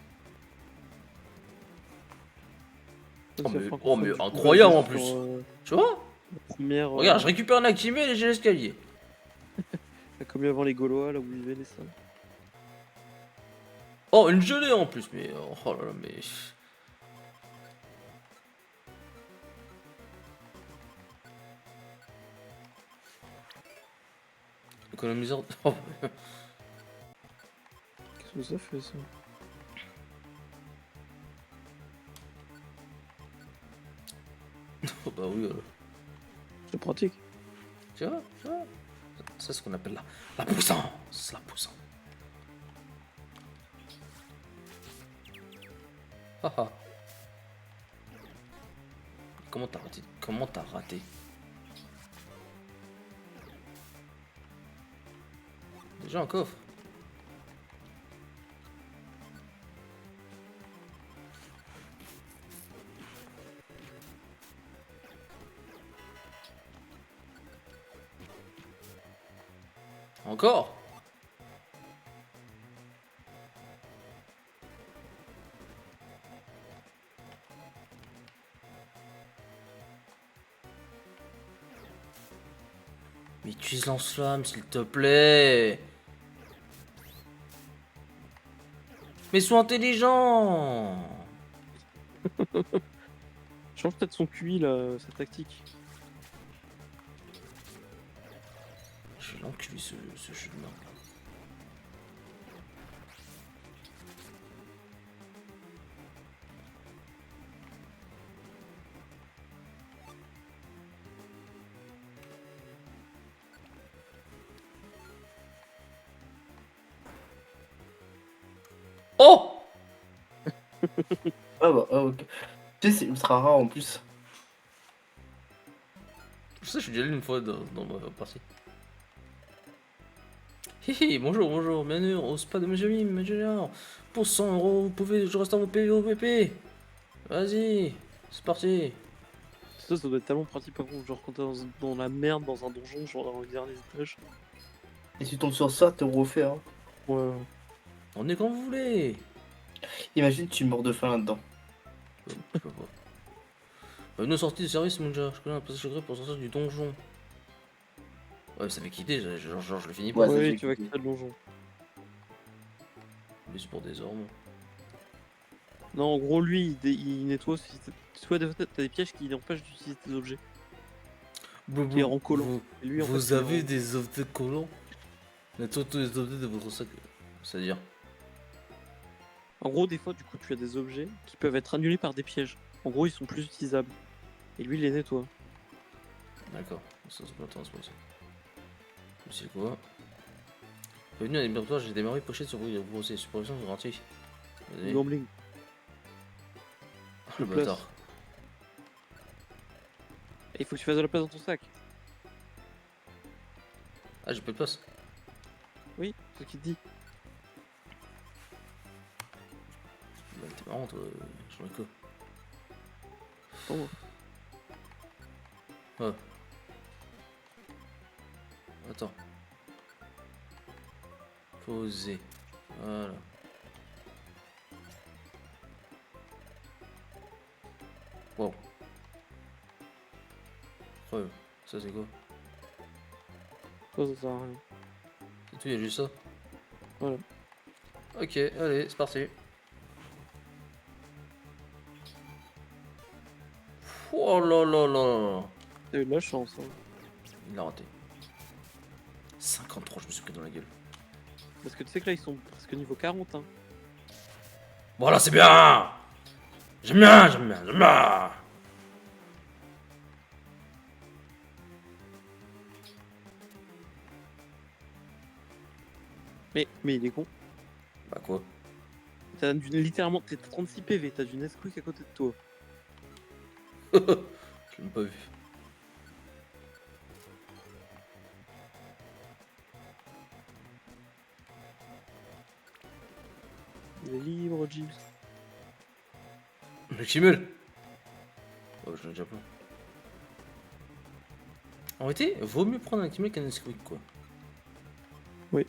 Oh, mais incroyable en plus. Tu vois Première. Regarde, je récupère un Actimel et j'ai l'escalier. Comme avant les Gaulois là où ils vivaient les salles. Oh, une gelée en plus, mais. Oh là là, mais. Économiseur. Oh. Qu'est-ce que ça fait ça? Bah oui, C'est pratique. Tu vois, tu vois. C'est ce qu'on appelle la puissance. La puissance. Haha. Comment t'as raté? Comment t'as raté? Déjà un coffre. Encore? Mais utilise lance-flamme, s'il te plaît. Mais sois intelligent. Change peut-être son QI là, sa tactique. Je vais l'enculer ce jeu de merde. Oh! Ah bah, ah, ok. Tu sais, c'est ultra rare en plus. Je sais, je suis déjà allé une fois dans ma partie. Hihi, bonjour, bonjour, bienvenue au spa de Monsieur Mime, Junior. Pour 100 euros, vous pouvez, je reste à vos PVP. Vas-y, c'est parti. Ça doit être tellement pratique par contre, genre quand t'es dans la merde dans un donjon, genre dans les derniers étages. Et si tu tombes sur ça, t'es refait, hein. Ouais. On est quand vous voulez. Imagine, tu meurs de faim là-dedans. Je peux pas. Une sortie de service, Munja. Je connais un passage secret pour sortir du donjon. Ouais, ça fait quitter, genre je le finis pas. Ouais, ça Oui, fait tu vas que- quitter le donjon. Mais c'est pour des ormes. Non, en gros, lui, il nettoie. Tu vois, des fois, t'as des pièges qui empêchent d'utiliser tes objets. Qui est en collant. Vous, Et lui, en fait, vous il est avez en- des objets collants? Nettoie tous les objets de votre sac. C'est-à-dire? En gros, des fois, du coup, tu as des objets qui peuvent être annulés par des pièges. En gros, ils sont plus utilisables. Et lui, il les nettoie. D'accord, ça c'est pas intéressant ça. C'est quoi? Bienvenue à l'hébertoire, j'ai démarré pochette sur vous, vous aussi, supervision garantie. Vas-y. Gambling. Le place. bâtard. Et il faut que tu fasses de la place dans ton sac. Ah, j'ai pas de place. Oui, c'est ce qu'il te dit. Bah, t'es marrant toi, j'en ai quoi? Oh. Ouais. Attends. Poser. Voilà. Wow. Ouais, ça c'est quoi? Ça sert à rien. C'est tout, il y a juste ça? Voilà. Ok, allez, c'est parti. Oh là là là. T'as eu de la chance. Hein. Il l'a raté. 53, je me suis pris dans la gueule. Parce que tu sais que là, ils sont presque niveau 40. Hein. Voilà, c'est bien. J'aime bien, j'aime bien, j'aime bien. Mais il est con. Bah quoi? Littéralement, t'es 36 PV, t'as du Nesquik à côté de toi. Je l'ai même pas vu. Il est libre, Gibbs. Le Kimmel. Oh, j'en ai déjà plein. En réalité, vaut mieux prendre un Kimmel qu'un Nesquik, quoi. Oui.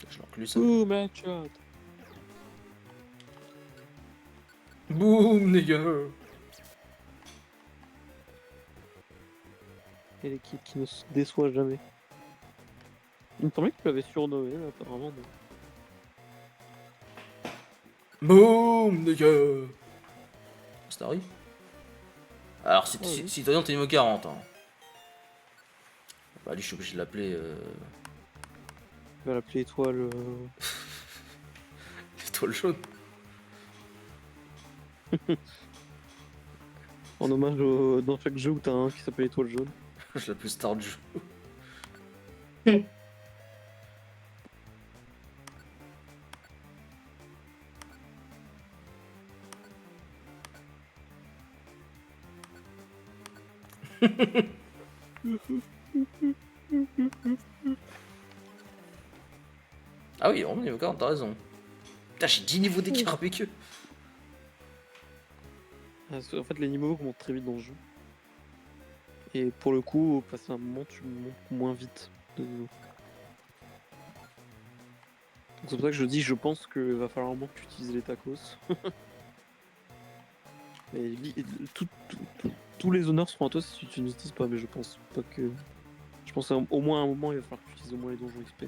Je l'enclus ça. Ouh, match-out. Boum, nigga. Et l'équipe qui ne se déçoit jamais. Il me semblait que tu l'avais surnommé, mais apparemment non. Boum, nigga. Starry. Alors, Ah oui. citoyen, t'es niveau 40. Hein. Bah, lui, je suis obligé de l'appeler. On va l'appeler étoile. Étoile jaune. En hommage dans chaque jeu où t'as un qui s'appelle étoile jaune. Je l'appelle Star du jeu. Ah oui, vraiment niveau 40, t'as raison. Putain, j'ai 10 niveaux d'écart avec eux. En fait, les niveaux augmentent très vite dans le jeu. Et pour le coup, au passé un moment, tu montes moins vite de niveau. Donc c'est pour ça que je dis, je pense qu'il va falloir un moment que tu utilises les tacos. Et tous les honneurs seront à toi si tu n'utilises pas, mais je pense pas que. Je pense qu'au moins à un moment, il va falloir que tu utilises au moins les donjons XP.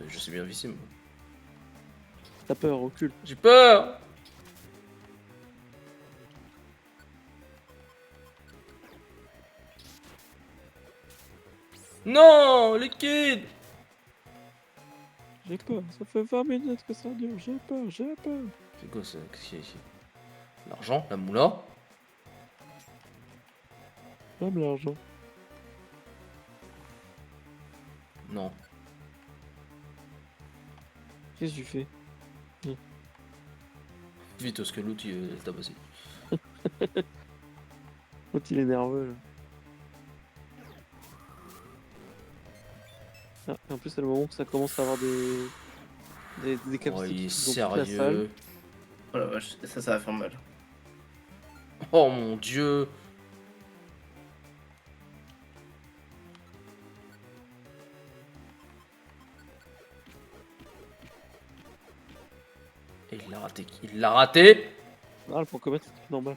Je sais bien vissime. T'as peur, recule. J'ai peur. Non, liquide. J'ai peur, ça fait 20 minutes que ça dure, j'ai peur, j'ai peur. C'est quoi ça? Qu'est-ce qu'il y a ici? L'argent, la moula. J'aime l'argent. Non. Qu'est-ce que tu fais? Vite, parce que l'autre il t'a passé. L'autre il est nerveux là. Ah, et en plus, c'est le moment que ça commence à avoir des Oh, il est capacités dans toute la salle. sérieux. Oh la vache, ça va faire mal. Oh mon dieu. Et il l'a raté. Il l'a raté. Ah, le point commun, c'est normal.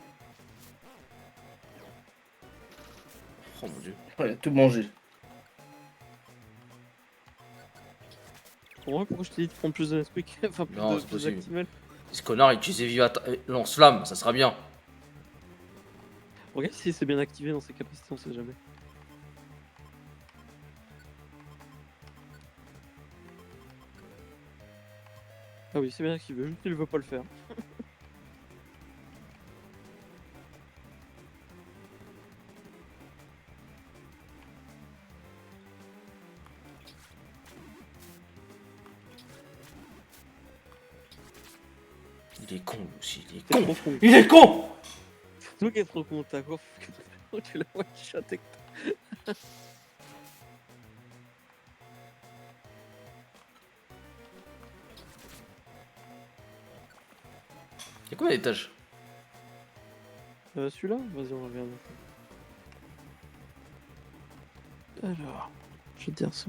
Oh mon dieu. Oh, il a tout mangé. Pour moi, pourquoi je t'ai dit de prendre plus de l'esprit enfin, plus Non, de c'est plus possible. d'actimel. Ce connard il utilise Viva lance-flamme, ça sera bien. Regarde si c'est bien activé dans ses capacités, on sait jamais. Ah oui, c'est bien activé, juste qu'il veut pas le faire. Il est con lui aussi, il est C'est con. trop con. Il est con. C'est toi qui es trop con, t'as quoi? Tu l'as one shot avec Y'a combien d'étages? Celui-là? Vas-y, on regarde. Alors, je vais te dire ça.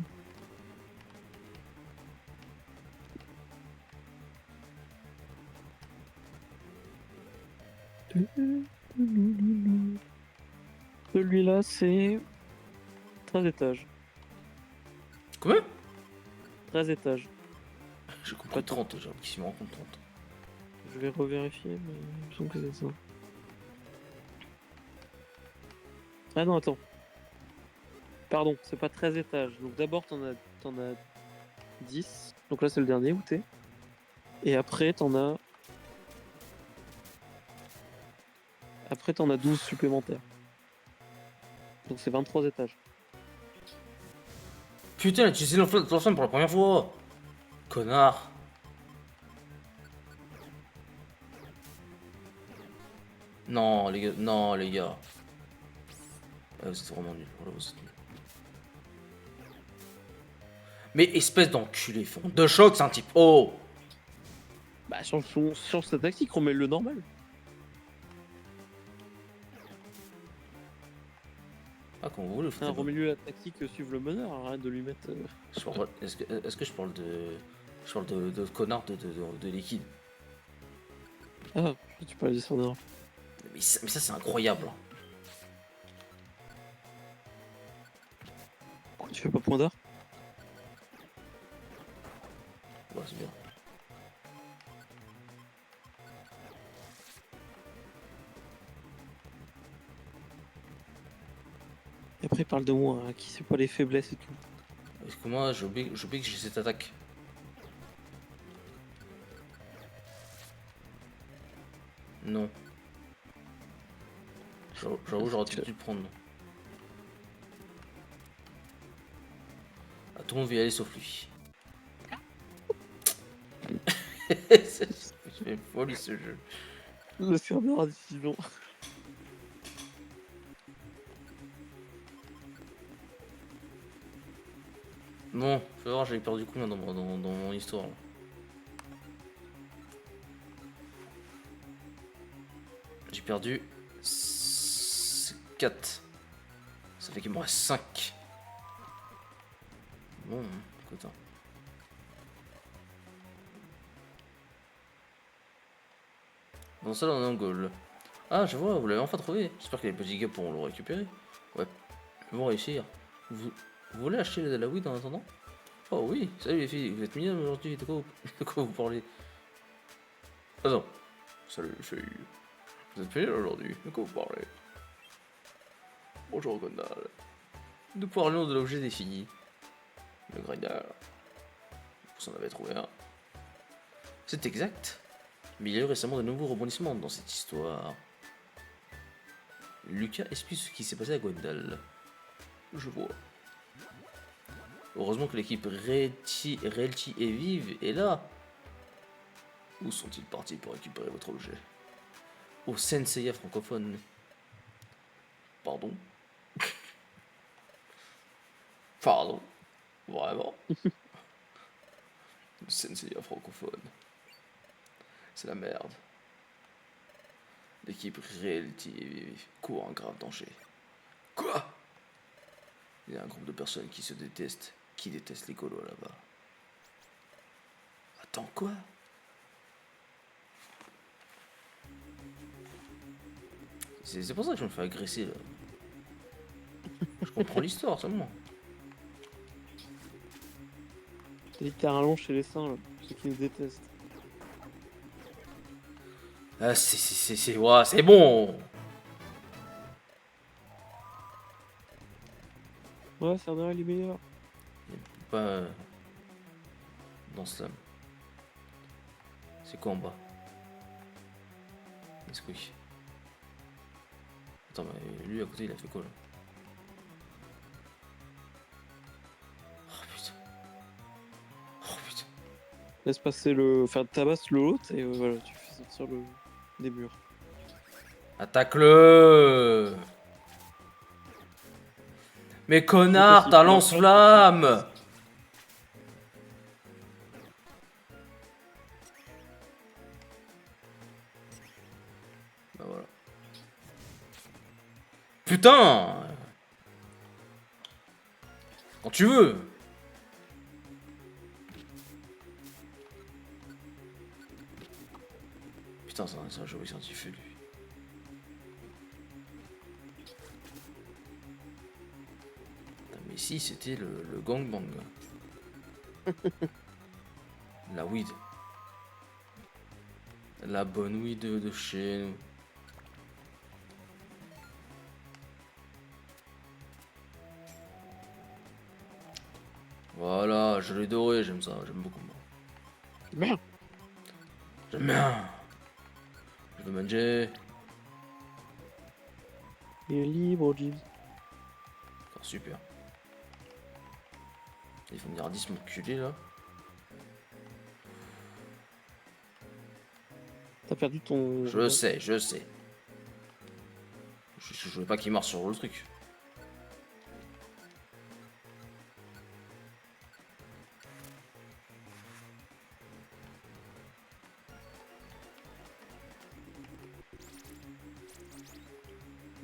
Celui-là, c'est 13 étages. Combien? 13 étages. J'ai compris 30, j'ai qui me rend compte 30. Je vais revérifier, mais il me semble que c'est ça. Ah non, attends. Pardon, c'est pas 13 étages. Donc d'abord, t'en as 10. Donc là, c'est le dernier où t'es. Et après, t'en as 12 supplémentaires. Donc c'est 23 étages. Putain, il a utilisé l'enflamme pour la première fois. Connard. Non les gars, non les gars. Ah, vous êtes vraiment nuls. Voilà, vous êtes nuls. Mais espèce d'enculé, font de choc, c'est un type. Oh. Bah, change sa tactique, remets le normal. Ah, quand vous voulez, Hein, remets-lui la tactique, suivre le meneur, arrête de lui mettre. Est-ce que je parle de. Je parle de connard de liquide. Ah, tu peux aller sur un. Mais ça c'est incroyable. Pourquoi tu fais pas point d'or? Ouais, c'est bien. Et après, il parle de moi, hein, qui sait pas les faiblesses et tout. Parce que moi, j'oublie que j'ai cette attaque. Non. J'avoue, j'aurais peut-être dû le prendre. Ah, tout le monde veut y aller sauf lui. Je fais folie ce jeu. Le serveur a décision. Bon, fais voir, j'avais perdu combien dans mon histoire là. J'ai perdu 4. Ça fait qu'il me reste 5. Bon, écoute. Hein. Dans ça, on est en goal. Ah, je vois, vous l'avez enfin trouvé. J'espère que les petits gars pourront le récupérer. Ouais, ils vont réussir. Vous voulez acheter de la weed en attendant? Oh oui, salut les filles, vous êtes mignonnes aujourd'hui, de quoi vous parlez? Attends, salut les filles, vous êtes mignonnes aujourd'hui, de quoi vous parlez? Bonjour Gondal. Nous parlions de l'objet défini. Le grinder. Vous en avez trouvé un. C'est exact. Mais il y a eu récemment de nouveaux rebondissements dans cette histoire. Lucas explique ce qui s'est passé à Gwendal. Je vois. Heureusement que l'équipe Realty est vive et là. Où sont-ils partis pour récupérer votre objet? Au Senseiya francophone. Pardon? Pardon? Vraiment? Le Senseiya francophone. C'est la merde. L'équipe Realty court un grave danger. Quoi? Il y a un groupe de personnes qui se détestent, qui détestent les colos là-bas. Attends, quoi? C'est pour ça que je me fais agresser là. Je comprends l'histoire seulement. T'es littéralement chez les saints, là, ceux qui nous détestent. Ah, c'est bon. Ouais, Serdar, il est meilleur. Pas dans Slam. C'est quoi en bas? Nesquik. Attends, mais lui à côté il a fait quoi là? Oh putain. Oh putain. Laisse passer le. Enfin, tabasse l'autre et voilà, tu fais sortir des murs. Attaque-le! Mais connard, t'as lance-flamme! Bah voilà. Putain! Quand tu veux! Putain, c'est un jeu scientifique lui. Mais si, c'était le gangbang. La weed. La bonne weed de chez nous. Voilà, je l'ai doré, j'aime ça, j'aime beaucoup. Merde! J'aime bien. Je veux manger. Il est libre, Jim. Oh, super. Il faut me dire 10 mon culé là. T'as perdu ton. Je sais. Je voulais pas qu'il marche sur le truc.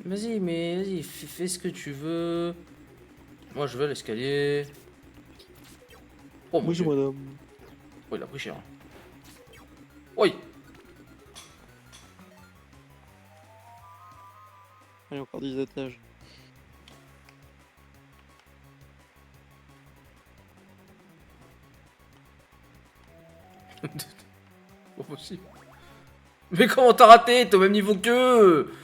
Vas-y, mais vas-y, fais ce que tu veux. Moi, je vais à l'escalier. Oh mon Bonjour, dieu. madame. Oh, il a pris cher. Oui. Il y a encore 10 étages. Pas possible. Mais comment t'as raté? T'es au même niveau qu'eux.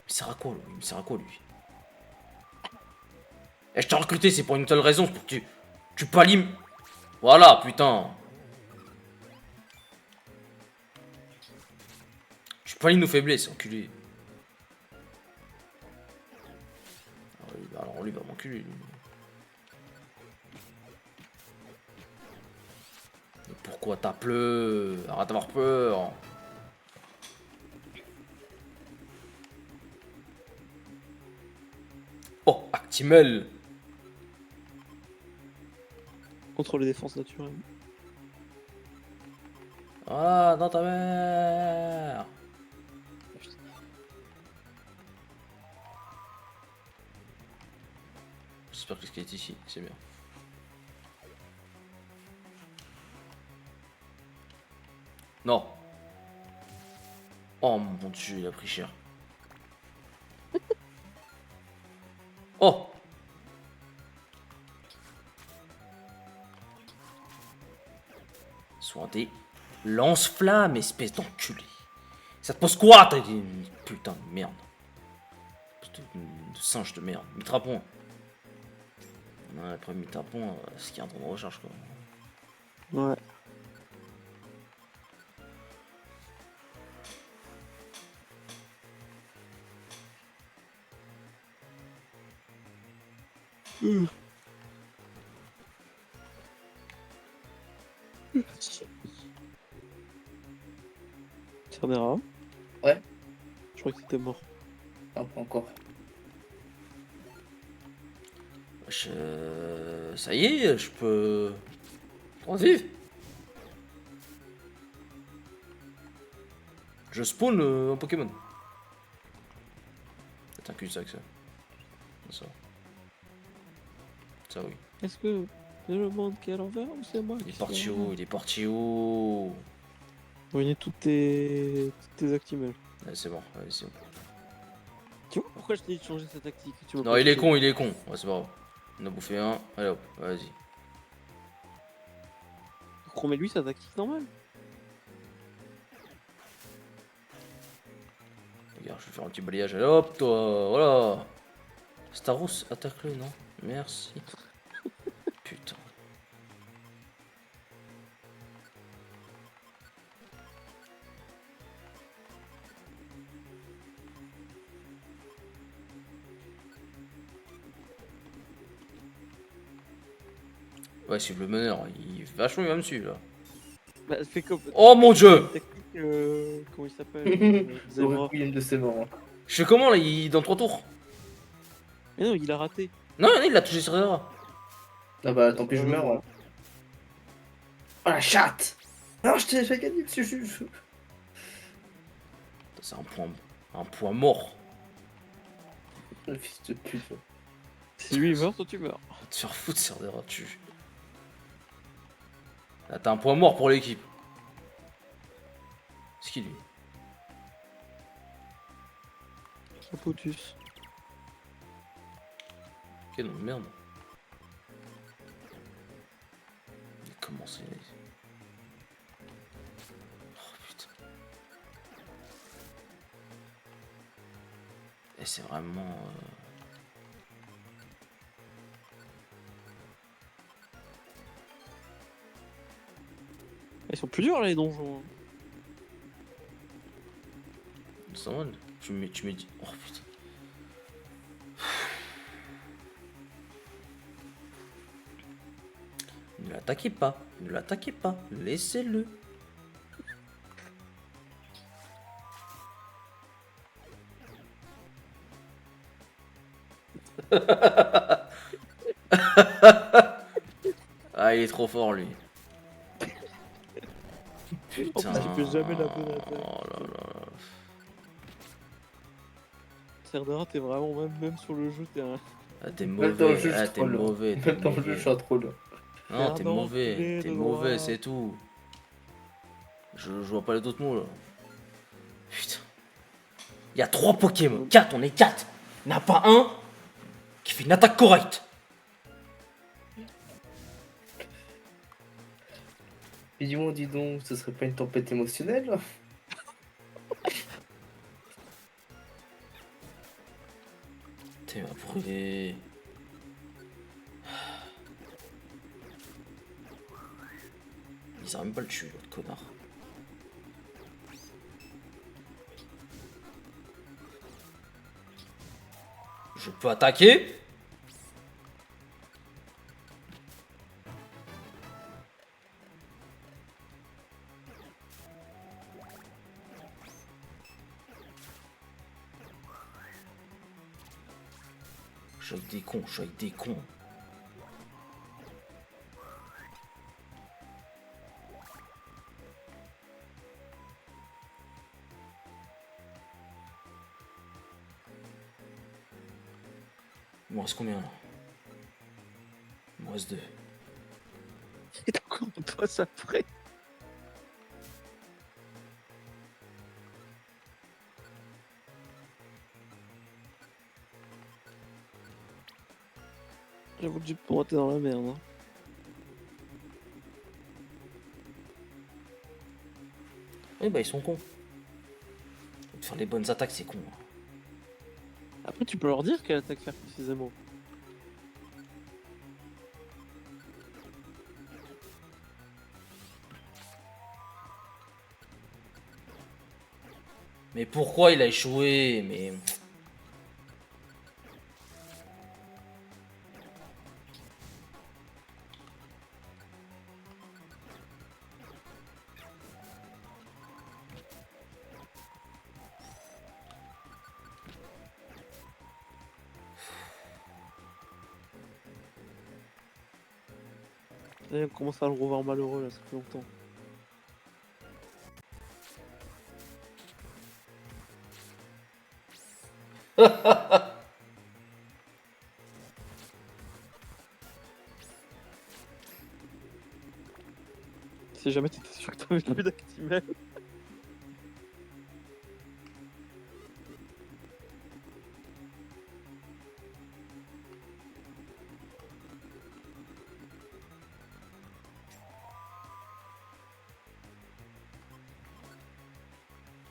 Il sert à quoi, lui? Il me sert à quoi, lui? Eh, je t'ai recruté, c'est pour une seule raison, c'est pour que tu pallies. Voilà, putain. Tu pallies nos faiblesses, enculé. Alors lui va m'enculer, lui. Mais pourquoi t'as peur? Arrête d'avoir peur. Oh, Actimel. Contre les défenses naturelles. Voilà, dans ta mère. J'espère que ce qui est ici, c'est bien. Non. Oh mon dieu, il a pris cher. Oh. Sointé. Lance-flamme, espèce d'enculé. Ça te pose quoi, t'as dit une putain de merde. De singe de merde. Mitrapon. Ouais, après Mitrapon, ce qui est en train de recharge quoi. Ouais. Cernera. Ouais. Je crois que t'étais mort. Non, pas encore. Ça y est, je peux... vivre. Je spawn un Pokémon. C'est un cul-de-sac ça. Ça. Ça oui. Est-ce que c'est le monde qui est à l'envers ou c'est moi Il est qui parti suis à où? l'envers? Il est parti où? Ruiner toutes tes Actimel. Ouais, c'est bon, allez, c'est bon. Tu vois pourquoi je t'ai dit de changer sa tactique? Tu m'as Non, pas il est écouté. con, il est con. Ouais, c'est pas grave. On a bouffé un. Allez hop, vas-y. Donc remets lui sa tactique normale. Regarde, je vais faire un petit balayage. Allez hop, toi, voilà. Staros, attaque-le, non? Merci. Putain. Ouais, suivre le meneur, vachement il va me suivre là. Bah, fais comme. Oh mon dieu! Tactique, comment il s'appelle Zebra. Une de ses morts. Je fais comment là? Il dans 3 tours? Mais non, il a raté. Non, non, il l'a touché sur Herrera. Ah bah tant pis, je meurs. Hein. Oh la chatte! Non, je t'ai déjà gagné, monsieur juge. C'est un point mort. Le fils de pute. Si lui il meurt, toi tu meurs. Te faire foutre, Serdera, tu. Là, t'as un point mort pour l'équipe. C'est qui lui? Chapotus. Ok, non, merde. Mais comment c'est. Oh putain. Et c'est vraiment. Ils sont plus durs là les donjons. C'est normal. Tu me dis. Oh putain. Ne l'attaquez pas. Ne l'attaquez pas. Laissez-le. Ah, il est trop fort lui. Putain. Tu fais jamais la bonne attaque. Oh là là. Serdara, t'es vraiment même sur le jeu, t'es un. Ah, t'es Même dans le mauvais. jeu, je Ah, suis t'es trop mauvais. lourd. T'es Même dans le jeu, je mauvais. suis un troll. Non, t'es Pardon, mauvais. enculé T'es de mauvais, droite. c'est tout. Je vois pas les autres mots là. Putain. Il y a 3 Pokémon. 4, on est 4. Il n'y en a pas un qui fait une attaque correcte. Mais dis-moi, dis donc, ce serait pas une tempête émotionnelle là? T'es m'a brûlé. Ils arrivent même pas le tuer, l'autre connard. Je peux attaquer? Je suis avec des cons, je suis avec des cons. Il m'en reste combien là? Il m'en reste 2. Et donc on passe après. J'avoue que j'ai pour t'es dans la merde. Hein. Oui bah ils sont cons. De faire les bonnes attaques c'est con. Hein. Après tu peux leur dire quelle attaque faire précisément. Mais pourquoi il a échoué? Mais... Et on commence à le revoir malheureux là, ça fait longtemps. Si jamais t'étais sûr que t'avais plus d'Actimel.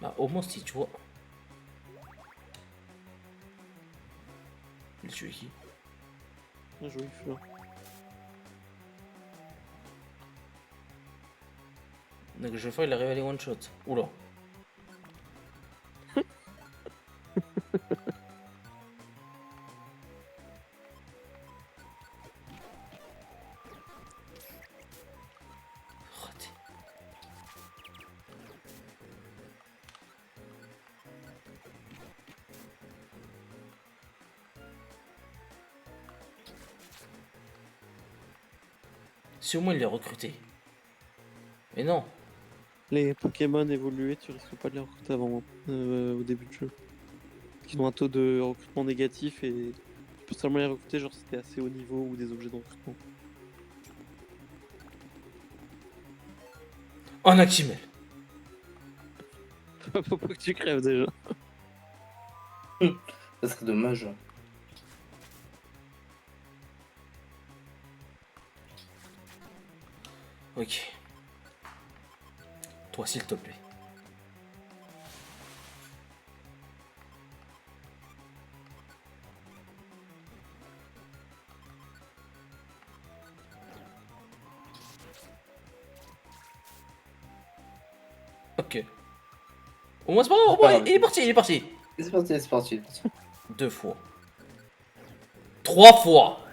Bah au moins si tu vois. Il a tué qui? Bien joué, Fleur. Donc je vais faire il arrive à les one shot. Oula. Raté. Si au moins il l'a recruté. Mais non. Les Pokémon évolués, tu risques pas de les recruter avant au début du jeu. Ils ont un taux de recrutement négatif et tu peux seulement les recruter genre si t'es assez haut niveau ou des objets de recrutement. Un Actimel. Faut pas que tu crèves déjà. Ça serait dommage. Ok. Toi s'il te plaît. Ok. Au moins c'est pas grave, au moins, il est parti, il est parti. C'est parti, c'est parti. 2 fois. 3 fois.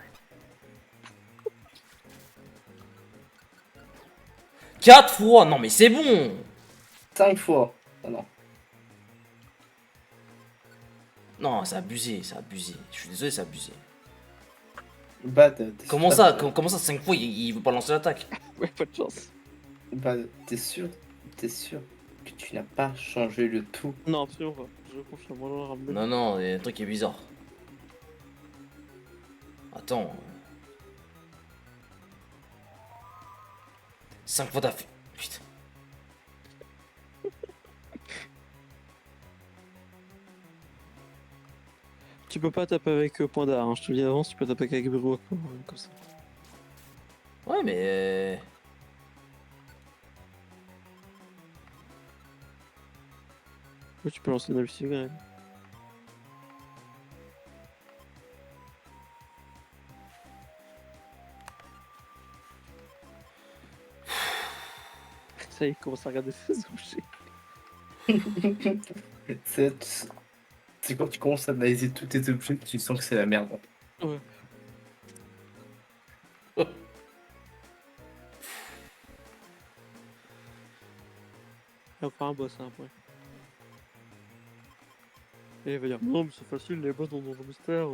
4 fois. Non mais c'est bon. 5 fois. Ah non. Non, c'est abusé, c'est abusé. Je suis désolé, c'est abusé. Bad. Comment ça, comment ça 5 fois il veut pas lancer l'attaque? Ouais, pas de chance. Bad, t'es sûr que tu n'as pas changé le tout? Non, absolument pas. Je confirme, moi j'en ramené. Non, non, il y a un truc qui est bizarre. Attends. 5 fois d'affilée. Putain. Tu peux pas taper avec point d'art, hein. Je te le dis d'avance, tu peux taper avec Brewok comme ça. Ouais, mais. Ouais, tu peux lancer une Lucie quand même. Ça y est, il commence à regarder ses objets. C'est quand tu commences à analyser tous tes objets que tu sens que c'est la merde. Ouais. Il va faire un boss hein, après. Et il va dire non mais c'est facile les boss dans Donjon Mystère.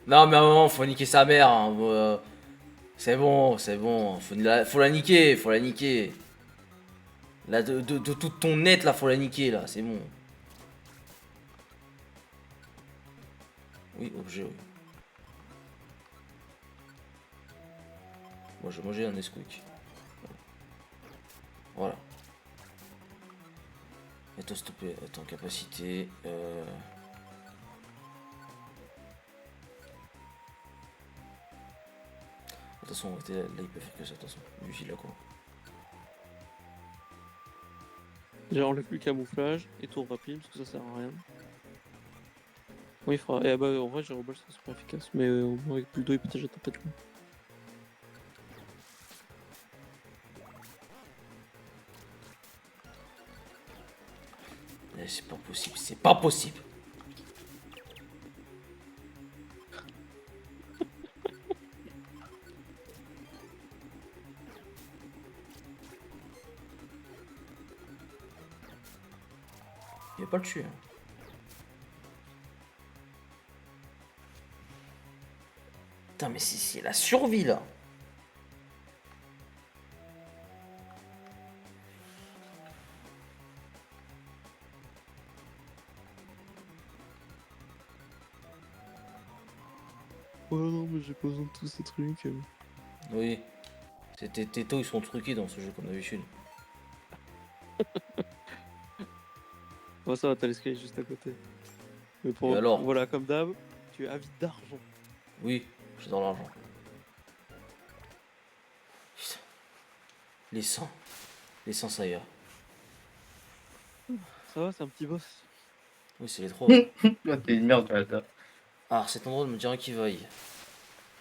Non, mais à un moment, faut niquer sa mère. Hein. C'est bon, c'est bon. Faut la niquer, faut la niquer. Là, de toute ton net, là, faut la niquer, là. C'est bon. Oui, objet, oui. Moi, je vais manger un Nesquik. Voilà. Et toi, stopper en capacité. De toute façon, là, il peut faire que ça, de toute façon. Lui, il a quoi? Déjà enlève le camouflage et tour rapide parce que ça sert à rien. Oui il fera. Et bah en vrai Jérobal c'est super efficace mais avec plus d'eau il peut déjà taper de loin. C'est pas possible, c'est pas possible. Il va pas le tuer. Hein. Putain, mais c'est la survie là. Oh non mais j'ai pas besoin de tous ces trucs. Oui. Tes taux ils sont truqués dans ce jeu comme d'habitude. Oh ça va t'as l'escalier juste à côté. Mais pour Et alors? voilà comme d'hab, tu es avide d'argent. Oui, j'adore l'argent. Putain. Les 100 ça ira. Ça va c'est un petit boss. Oui, c'est les 3. Toi, t'es une merde, toi. Ah, cet endroit me dirait qu'il vaille.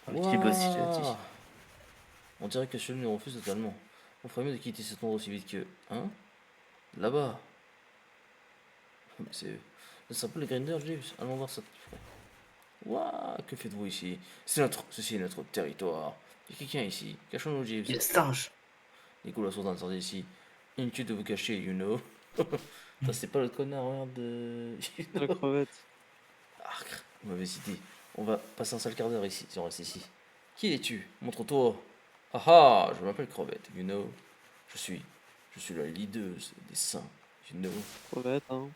Un petit boss, si j'ai dit. On dirait que celui nous refuse totalement. On ferait mieux de quitter cet endroit aussi vite que. Hein? Là-bas. C'est un peu les Grinders, Jeeves. Allons voir ça. Waouh, que faites-vous ici? Ceci est notre territoire. Il y a quelqu'un ici. Cachons-nous, Jeeves. Il y a singe. Les coups sont interdits ici. Inutile de vous cacher, you know. Ça, c'est pas le connard, regarde de. La crevette. Ah, vous m'avez cité. On va passer un sale quart d'heure ici, si on reste ici. Qui es-tu? Montre-toi. Ah ah, je m'appelle Crevette, you know. Je suis la leader des saints, you know. Crevette hein.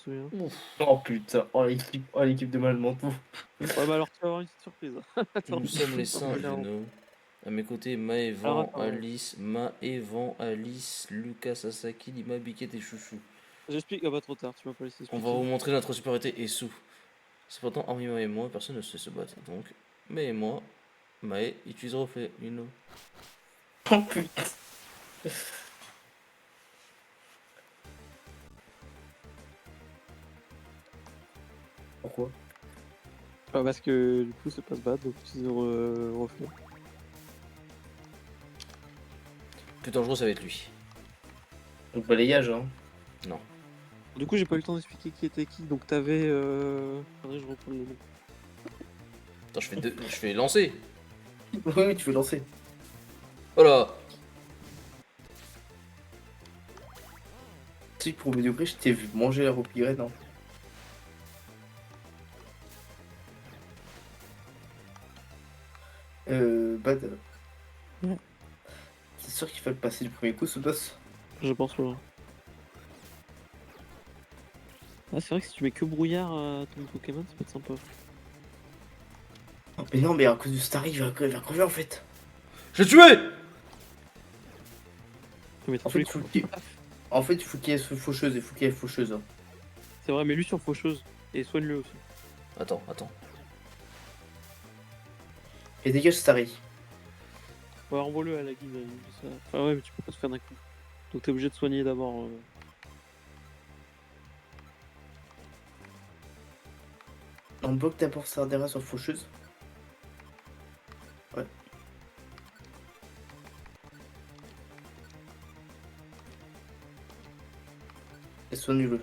Je me souviens. Ouf. Oh putain, oh l'équipe de Malmont. Ouais mais alors tu vas avoir une petite surprise. Attends, Nous sommes les saints, you regarde. know. À mes côtés, Maëvan, Alors, attends. Alice, Lucas, Sasaki, Lima, Biquette et Chouchou. J'explique, ah bah trop tard, tu m'as pas laissé On expliquer. va vous montrer notre supériorité et sous. Cependant, hormis Maë et moi, personne ne sait se battre. Donc, Maë et moi, Maë utilise reflet, you know. Oh putain. Pourquoi? Bah parce que du coup c'est pas se battre donc tu refais. Plus dangereux, ça va être lui. Donc balayage, hein. Non. Du coup j'ai pas eu le temps d'expliquer qui était qui donc t'avais faudrait que je reprenne le nom. Attends, je fais lancer. Oui, tu veux lancer. Voilà. Si pour médiocrer, je t'ai vu manger la roupie non? Bad. Ouais. C'est sûr qu'il fallait passer du premier coup ce boss. Je pense pas. Ah c'est vrai que si tu mets que brouillard à ton Pokémon ça peut être sympa. Mais non, mais à cause de Starry, il va crever en fait. Je l'ai tué. Mais En fait, il faut qu'il y ait ce faucheuse, il faut qu'il y ait faucheuse. C'est vrai, mais lui sur faucheuse. Et soigne-le aussi. Attends. Et dégage Starry. Ouais, renvoie-le à la guide. Ça. Enfin, ouais, mais tu peux pas te faire d'un coup. Donc t'es obligé de soigner d'abord. On bloque d'abord Sardera sur faucheuse. Ouais. Et soigne-le.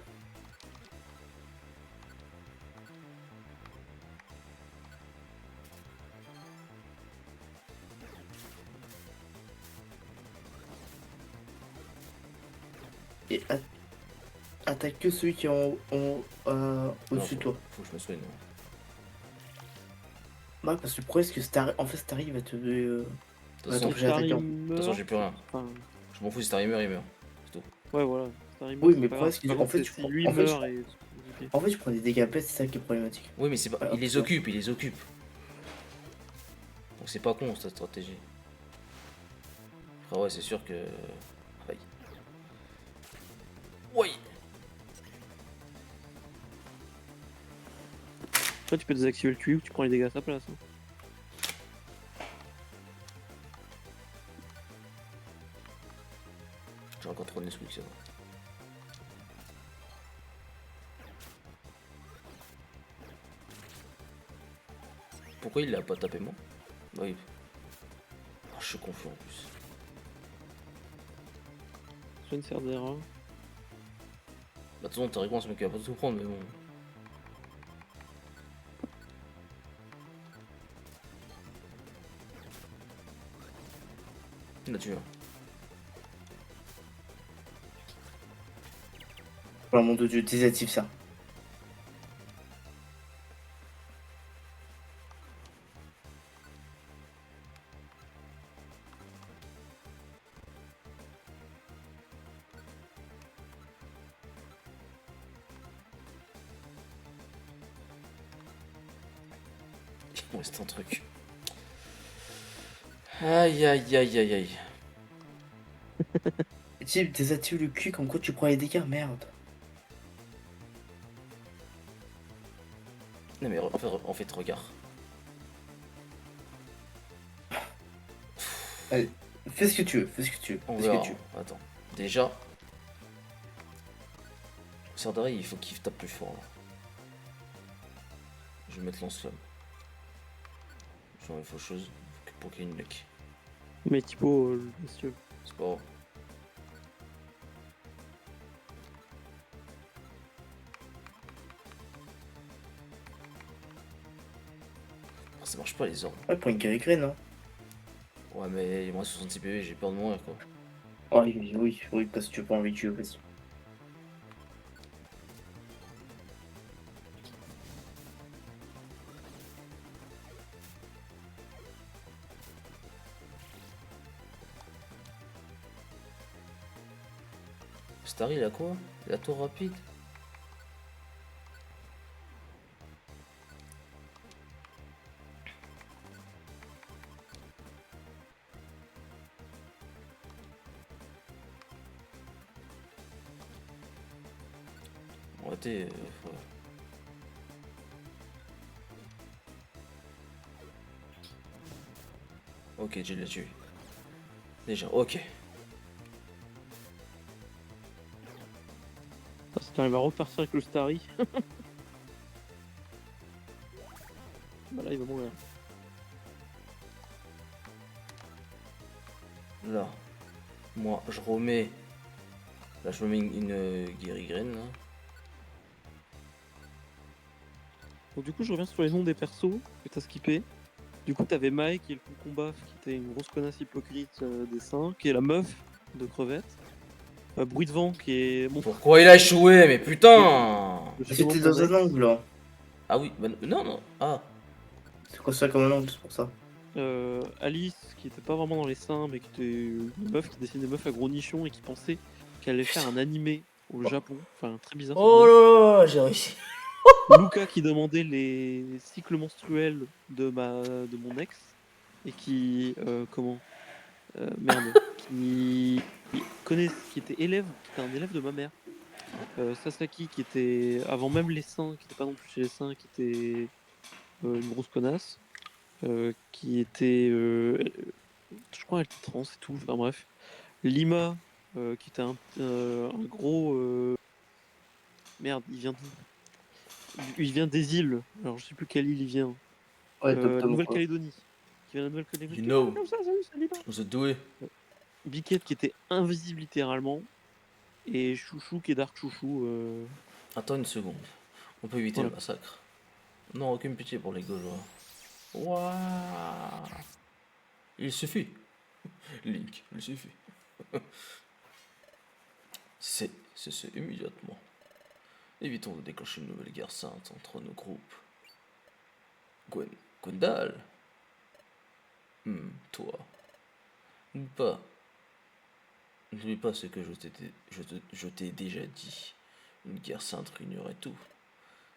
Et attaque que celui qui est au-dessus de Non, toi. faut que je me soigne. Ouais, parce que le problème, c'est que Starry, en fait, Starry il va te. De toute va façon, t'empêcher d'attaquer. j'ai plus rien. Enfin, Je m'en fous, si Starry meurt, il meurt. C'est tout. ouais, voilà. Starry meurt, Oui, c'est mais pas le problème, grave. c'est Par qu'en contre, fait, c'est si lui meurt et. en fait, je prends des dégâts bêtes, c'est ça qui est problématique. Oui, mais c'est pas. Ouais, Il les ouais. occupe. Donc c'est pas con cette stratégie. Après, ouais, c'est sûr que. Aïe. Oui. Toi, tu peux désactiver le QI ou tu prends les dégâts à sa place. Hein. J'ai encore trop de Nesquik, ça va. Pourquoi il l'a pas tapé moi? Oui. Oh, je suis confus en plus. Soigne Serdera. Bah, de toute façon, théoriquement, ce mec il va pas tout prendre, mais bon. Il l'a tué. Hein. Oh mon dieu, désactive ça. Il me reste un truc. Aïe aïe aïe aïe aïe. Et tu désactive le cul, comme quoi tu prends les dégâts, merde. Non mais en fait regarde. Allez, fais ce que tu veux, fais ce que tu veux. On Fais ce que verra. tu veux. Attends. Déjà. Serdari, il faut qu'il tape plus fort là. Je vais mettre lance-flamme. J'en ai faucheuse pour qu'il y ait une luck. Mais Thibaut, monsieur. C'est pas grave. Ah, ça marche pas les ordres. Ouais, prends une Guérigraine, hein. Ouais mais il me reste 66 PV, j'ai peur de mourir quoi. Oh, oui, parce que tu veux pas envie de tuer, vas-y. Starry il a quoi? Il a tour rapide? Arrêtez. Ouais. Ok, je l'ai tué. Déjà, ok. Ah, si t'arrives à repartir avec le Starry. Bah là, il va mourir. Là, moi, je remets. Là, je me mets une guérigraine là. Donc, du coup, je reviens sur les noms des persos que t'as skippé. Du coup, t'avais Mai qui est le combat qui était une grosse connasse hypocrite des seins, qui est la meuf de Crevette. Bruit de vent qui est. Bon, Pourquoi il a échoué? Mais putain! le C'était second dans un Pondex. angle, là. Ah oui, bah, non. Ah, C'est quoi ça comme un angle, c'est pour ça. Alice qui était pas vraiment dans les seins, mais qui était une meuf qui dessinait des meufs à gros nichons et qui pensait qu'elle allait faire un animé au Japon. Enfin, très bizarre. cette oh meuf. là là, j'ai réussi. Luca qui demandait les cycles menstruels de mon ex et qui merde, qui était un élève de ma mère. Sasaki qui était avant même les seins, qui était pas non plus chez les seins, qui était une grosse connasse, qui était, je crois, elle était trans et tout. Enfin bref, Lima qui était un gros merde, il vient d'où? Il vient des îles. Alors je sais plus quelle île il vient. Ouais, top top quoi. Nouvelle-Calédonie. Qui vient de la Nouvelle-Calédonie. You Qui know. parle comme ça, salut, Lima. Vous êtes doué. Biquette qui était invisible littéralement. Et Chouchou qui est Dark Chouchou. Attends une seconde. On peut éviter Voilà. le massacre. Non, aucune pitié pour les Gaulois. Waouh. Il suffit. Link, il suffit. C'est immédiatement. Évitons de déclencher une nouvelle guerre sainte entre nos groupes. Gwendal. Toi. N'oublie pas ce que je t'ai déjà dit. Une guerre sainte réunirait tout.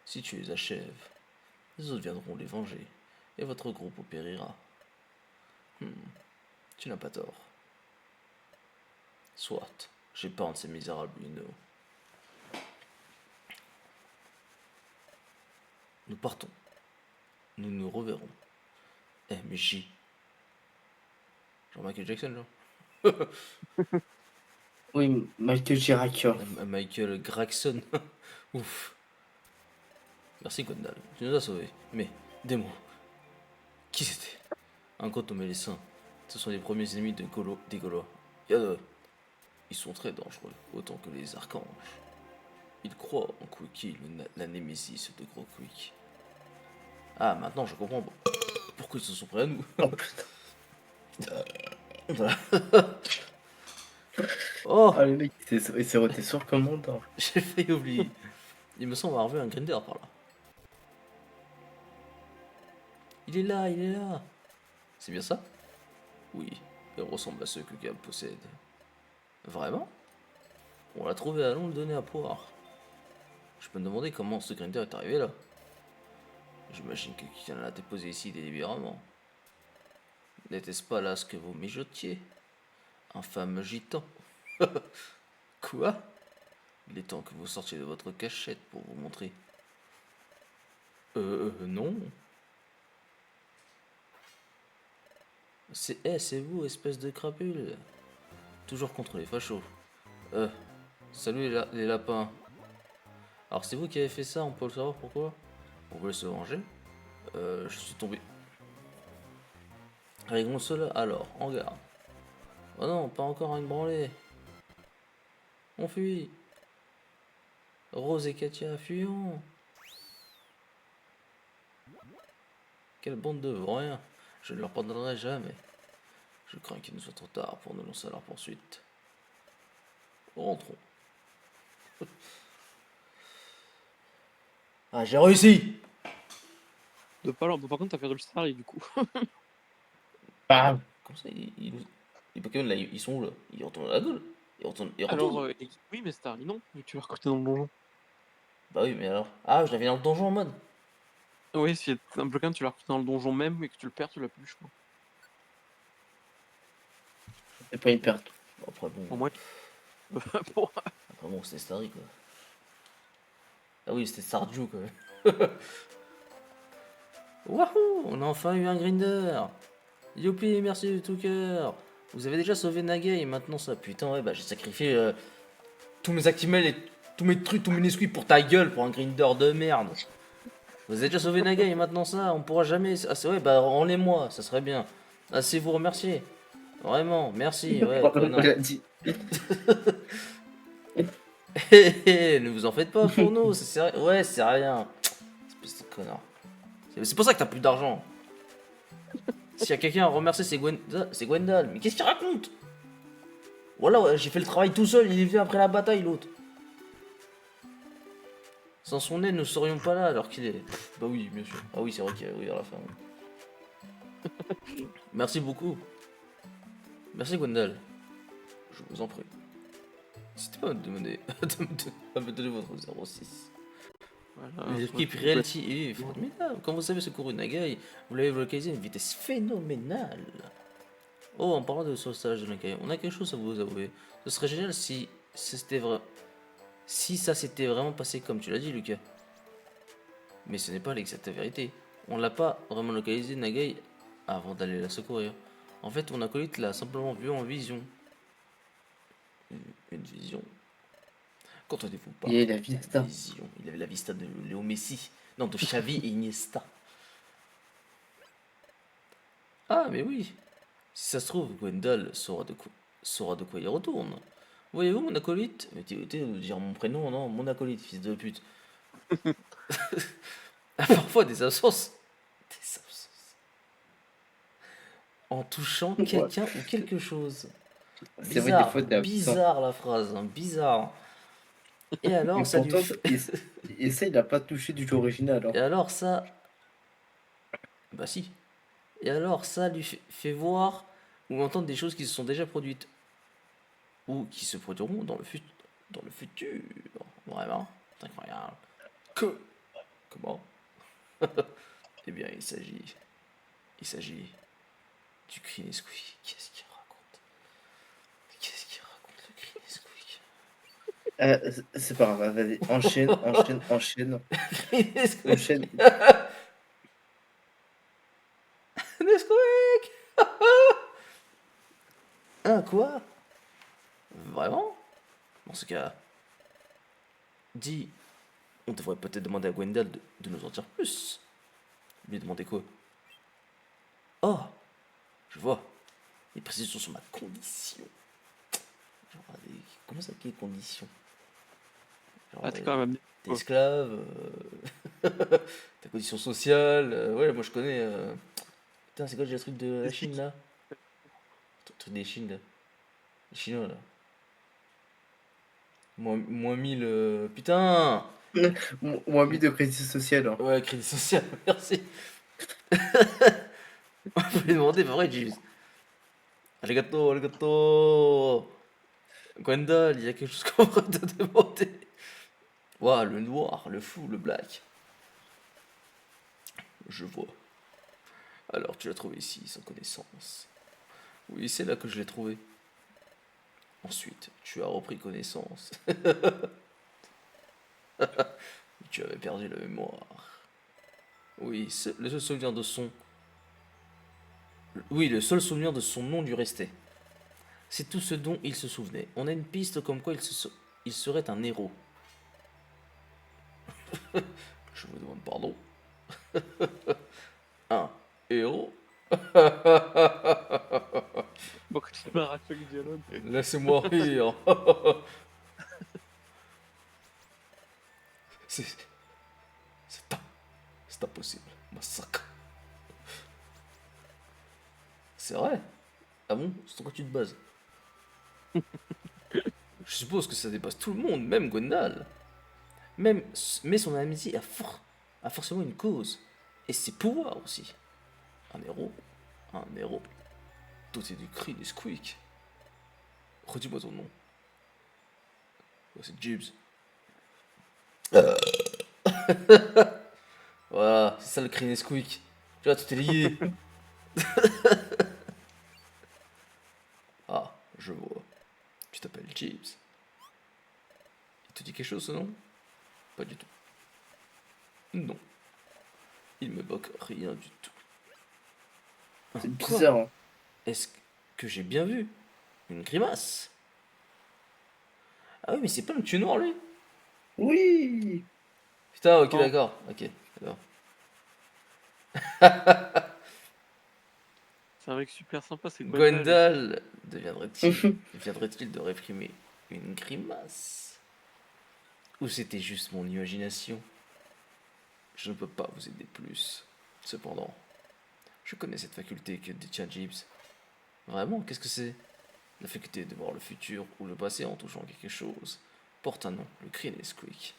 Si tu les achèves, les autres viendront les venger, et votre groupe périra. Tu n'as pas tort. Soit, j'épargne ces misérables Uno. Nous partons. Nous nous reverrons. Mais Jean-Michael Jackson, genre. Oui, Michael Chirac. Michael Gregson. Ouf. Merci Gwendal, tu nous as sauvés. Mais, des mots. Qui c'était? Un compte nommé les Saints. Ce sont les premiers ennemis des Gaulois. Ils sont très dangereux, autant que les archanges. Ils croient en Quickie, la némésis de Gros Quick. Ah, maintenant je comprends pourquoi ils se sont pris à nous. Oh putain. Voilà. Oh, Ah, le mec, il s'est roté sur commande. j'ai failli oublier. Il me semble avoir vu un grinder par là. Il est là, il est là. C'est bien ça? Oui, il ressemble à ceux que Gab possède. Vraiment? On l'a trouvé à Londres donné à Poire. Je peux me demander comment ce grinder est arrivé là. J'imagine que quelqu'un l'a déposé ici délibérément. N'était-ce pas là ce que vous mijotiez? Un fameux gitan. Quoi? Il est temps que vous sortiez de votre cachette pour vous montrer. Non. C'est vous, espèce de crapule. Toujours contre les fachos. Salut les lapins. Alors c'est vous qui avez fait ça, on peut le savoir pourquoi? On voulait se venger. Je suis tombé. Réglons cela alors, en garde. Oh non, pas encore une branlée. On fuit. Rose et Katia, fuyons. Quelle bande de rien. Je ne leur pardonnerai jamais. Je crains qu'il ne soit trop tard pour nous lancer à leur poursuite. Rentrons. Ah, j'ai réussi! Par contre, t'as perdu le Starly du coup. Bam. Comme ça, les Pokémon là, ils sont où là? Ils retournent à la gueule. Ils retournent. Alors, oui, mais Starly, non, vu que tu l'as recruté dans le donjon. Bah oui, mais alors. Ah, je l'avais dans le donjon en mode. Oui, si un Pokémon, tu l'as recruté dans le donjon même, et que tu le perds, tu l'as plus, je crois. C'est pas une perte. Après bon. Pour moi. Pour- Après bon, c'était Starry quoi. Ah oui, c'était Stardew quand même. Wouhou! On a enfin eu un grinder! Youpi, merci de tout cœur! Vous avez déjà sauvé Nagay et maintenant ça. Putain, ouais, bah j'ai sacrifié tous mes Actimel et tous mes trucs, tous mes Nesquik pour ta gueule, pour un grinder de merde. Vous avez déjà sauvé Nagay et maintenant ça, on pourra jamais. Ah, c'est ouais, bah enlevez-moi, ça serait bien. Ah, c'est vous remercier. Vraiment, merci, ouais, On connard. l'a dit. Ne vous en faites pas pour nous, ouais, c'est rien. Espèce de connard. C'est pour ça que t'as plus d'argent. S'il y a quelqu'un à remercier, c'est Gwendal. Mais qu'est-ce qu'il raconte? Voilà, ouais, j'ai fait le travail tout seul, il est venu après la bataille, l'autre. Sans son aide, nous ne serions pas là alors qu'il est. Bah oui, bien sûr. Ah oui, c'est vrai qu'il y a oui, à la fin. Merci beaucoup. Merci Gwendal. Je vous en prie. N'hésitez pas à me demander, à me donner votre 06. Ouais, Voilà, L'équipe ouais, Reality est formidable. Quand vous savez secourir Nagai, vous l'avez localisé à une vitesse phénoménale. Oh, en parlant de sauvetage de Nagai, on a quelque chose à vous avouer. Ce serait génial si c'était vrai. Si ça s'était vraiment passé comme tu l'as dit, Lucas. Mais ce n'est pas l'exacte vérité. On l'a pas vraiment localisé Nagai avant d'aller la secourir. En fait, mon acolyte l'a simplement vu en vision. Une vision. Qu'entendez-vous par Il est la vista. vision? Il avait la vista de Léo Messi. Non, de Xavi et Iniesta. Ah, mais oui. Si ça se trouve, Gwendal saura de quoi il retourne. Voyez-vous, mon acolyte. Mais t'es dire mon prénom, non, mon acolyte, fils de pute. A parfois des absences. Des absences. En touchant Ouais. quelqu'un ou quelque chose. C'est vrai, des Bizarre, fois, t'es absent. bizarre la phrase, hein, bizarre. Et alors, Mais ça lui pourtant, fait... il n'a pas touché du jeu original. Et Hein. alors, ça... Bah si. Et alors, ça lui fait voir ou entendre des choses qui se sont déjà produites. Ou qui se produiront dans le futur. Vraiment, c'est incroyable. Comment? Eh bien, il s'agit du cri Nesquik. Qu'est-ce qu'il raconte? Qu'est-ce qu'il raconte, le cri Nesquik? C'est pas grave, vas-y, enchaîne. Cri Nesquik. Enchaîne. Nesquik. Hein, quoi? Vraiment? Dans ce cas, dis, on devrait peut-être demander à Gwendal de nous en dire plus. Lui demander quoi? Oh, je vois. Les précisions sur ma condition. Genre, comment ça, quelle condition? Genre, Ah, t'es quand même t'es esclave, ta condition sociale. Ouais, moi je connais. Putain, c'est quoi le truc de la Chine là? Le truc des Chines là. Les Chinois là. Moins 1000. Putain! Moins mis de crédit social. Hein. Ouais, crédit social, merci. On peut lui demander, mais vrai, juste. Arigato, arigato. Gwendal, il y a quelque chose qu'on va te demander. Ouah, le noir, le fou, le black. Je vois. Alors, tu l'as trouvé ici, sans connaissance. Oui, c'est là que je l'ai trouvé. Ensuite, tu as repris connaissance. Tu avais perdu la mémoire. Oui, le seul souvenir de son... Oui, le seul souvenir de son nom lui restait. C'est tout ce dont il se souvenait. On a une piste comme quoi il serait un héros. Je vous demande pardon. Un héros. Pourquoi tu m'as à chaque dialogue? Laissez-moi rire. C'est impossible. Massacre. C'est vrai? Ah bon? C'est sur quoi tu te bases? Je suppose que ça dépasse tout le monde, même Gwendal. Mais son amitié a forcément une cause. Et ses pouvoirs aussi. Un héros. Doté du cri des Squeak. Redis-moi ton nom. Oh, c'est Gibbs. Voilà, c'est ça le cri des Squeak. Tu vois, tout est lié. Ah, je vois. Tu t'appelles Gibbs. Il te dit quelque chose ce nom? Pas du tout. Non. Il m'évoque rien du tout. C'est Quoi? bizarre. Hein. Est-ce que j'ai bien vu? Une grimace? Ah oui, mais c'est pas le tueur noir, lui? Oui. Putain, ok, Non. d'accord. Ok, d'accord. C'est un mec super sympa, c'est Gwendal. Gwendal deviendrait-il de réprimer une grimace? Ou c'était juste mon imagination? Je ne peux pas vous aider plus. Cependant, je connais cette faculté que détient Gibbs. Vraiment, qu'est-ce que c'est? La faculté de voir le futur ou le passé en touchant quelque chose porte un nom, le cri Nesquik.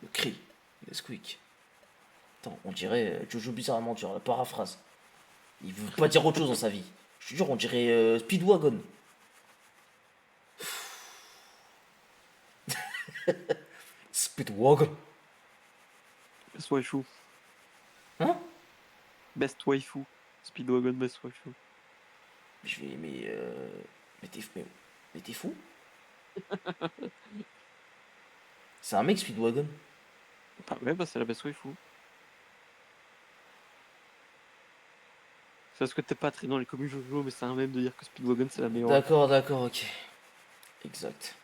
Le cri Nesquik. Attends, on dirait Jojo bizarrement, tu vois, la paraphrase. Il veut pas dire autre chose dans sa vie. Je te jure, on dirait Speedwagon. Speedwagon. Best waifu. Hein? Best waifu. Speedwagon best waifu. Je vais. Mais t'es fou? C'est un mec Speedwagon? Ah ouais, bah c'est la best waifu. C'est parce que t'es pas très dans les communes Jojo, mais c'est un même de dire que Speedwagon c'est la meilleure. D'accord, ok. Exact.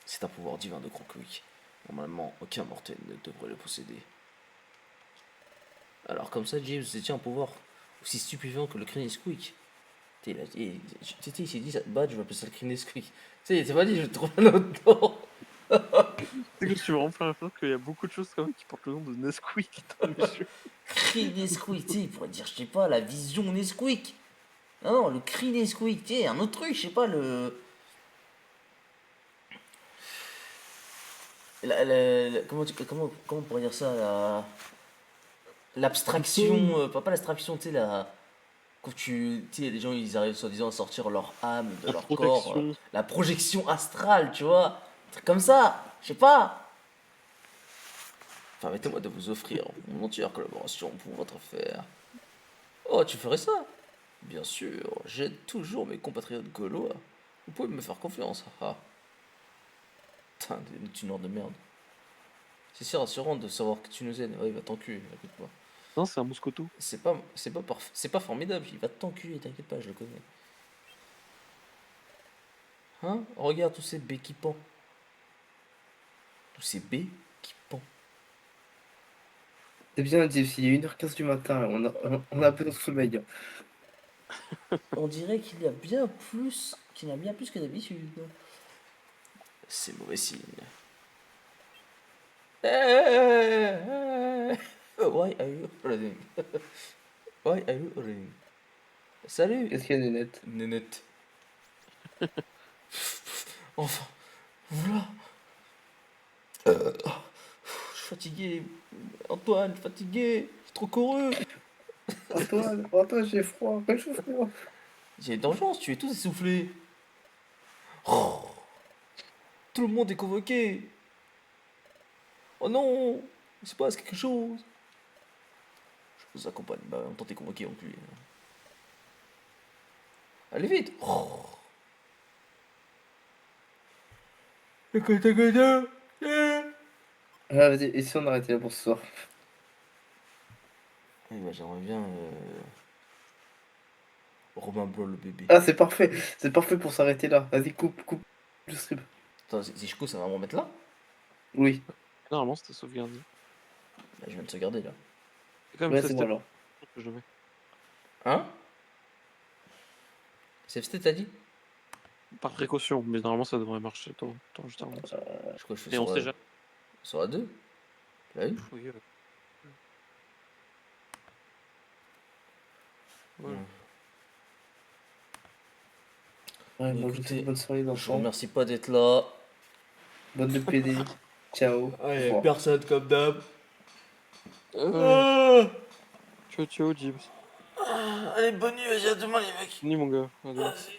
C'est un pouvoir divin de Grand Quick. Normalement, aucun mortel ne devrait le posséder. Alors comme ça, James détient un pouvoir aussi stupéfiant que le cri Nesquik. Il s'est dit, bah, je vais appeler ça le cri Nesquik. Tu sais, il s'est pas dit, je vais trouver un autre nom. C'est que je suis vraiment plein de qu'il y a beaucoup de choses quand même qui portent le nom de Nesquik dans les jeux. Cri Nesquik, tu sais, il pourrait dire, je sais pas, la vision Nesquik. Non, le cri Nesquik, tu sais, un autre truc, je sais pas, comment on pourrait dire ça, l'abstraction, pas l'abstraction, tu sais, quand tu sais, les gens, ils arrivent soi-disant à sortir leur âme de La leur protection. corps, la projection astrale, tu vois, un truc comme ça, je sais pas. Permettez-moi de vous offrir mon entière collaboration pour votre affaire. Oh, tu ferais ça? Bien sûr, j'aide toujours mes compatriotes gaulois. Vous pouvez me faire confiance, haha. Putain, des tuneurs de merde. C'est si rassurant de savoir que tu nous aides. Ouais, il va t'enculer, écoute-moi. Non, c'est un mouscoto. C'est pas formidable, il va t'enculer, t'inquiète pas, je le connais. Hein? Regarde tous ces baies qui pendent. Tous ces baies qui pendent. C'est bien, Dips, il est 1h15 du matin, on a un peu de sommeil. On dirait qu'il y a bien plus que d'habitude. C'est mauvais signe. Why are you running? Why are you running? Salut, Qu'est-ce qu'il y a, Nénette? Nénette. Enfin, voilà. Je suis fatigué. Antoine, je suis fatigué. J'ai trop couru. Antoine, j'ai froid, réchauffe-moi. J'ai d'urgence, tu es tous essoufflés. Oh, tout le monde est convoqué. Oh non, il se passe quelque chose. Je vous accompagne. Bah, en même temps, t'es convoqué en plus. Allez vite. Oh. Ah, vas-y, et si on arrêtait là pour ce soir? Eh ben, j'aimerais bien Romain Blanc le bébé. Ah, c'est parfait pour s'arrêter là. Vas-y, coupe le stream. Attends, si je coupe, ça va me remettre là? Oui, Normalement, c'était sauvegardé. Bah, je viens de se garder là. C'est quand même ouais, ça, c'est c'était bon alors. que je mets. Hein? C'est ce que t'as dit? Par précaution, mais normalement ça devrait marcher. Attends, juste avant. Je crois que je fais Et on sait jamais. sur la 2. Là, oui. Oui, voilà. Ouais, Bah, moi, je vous écoutez, souhaite bonne soirée, Je vous d'enfants. remercie pas d'être là. Bonne de PD. Ciao. Au Allez, revoir. personne comme d'hab. Ciao, ciao, James. Allez, bonne nuit, vas-y, à demain les mecs. Ni mon gars. Adieu. Vas-y.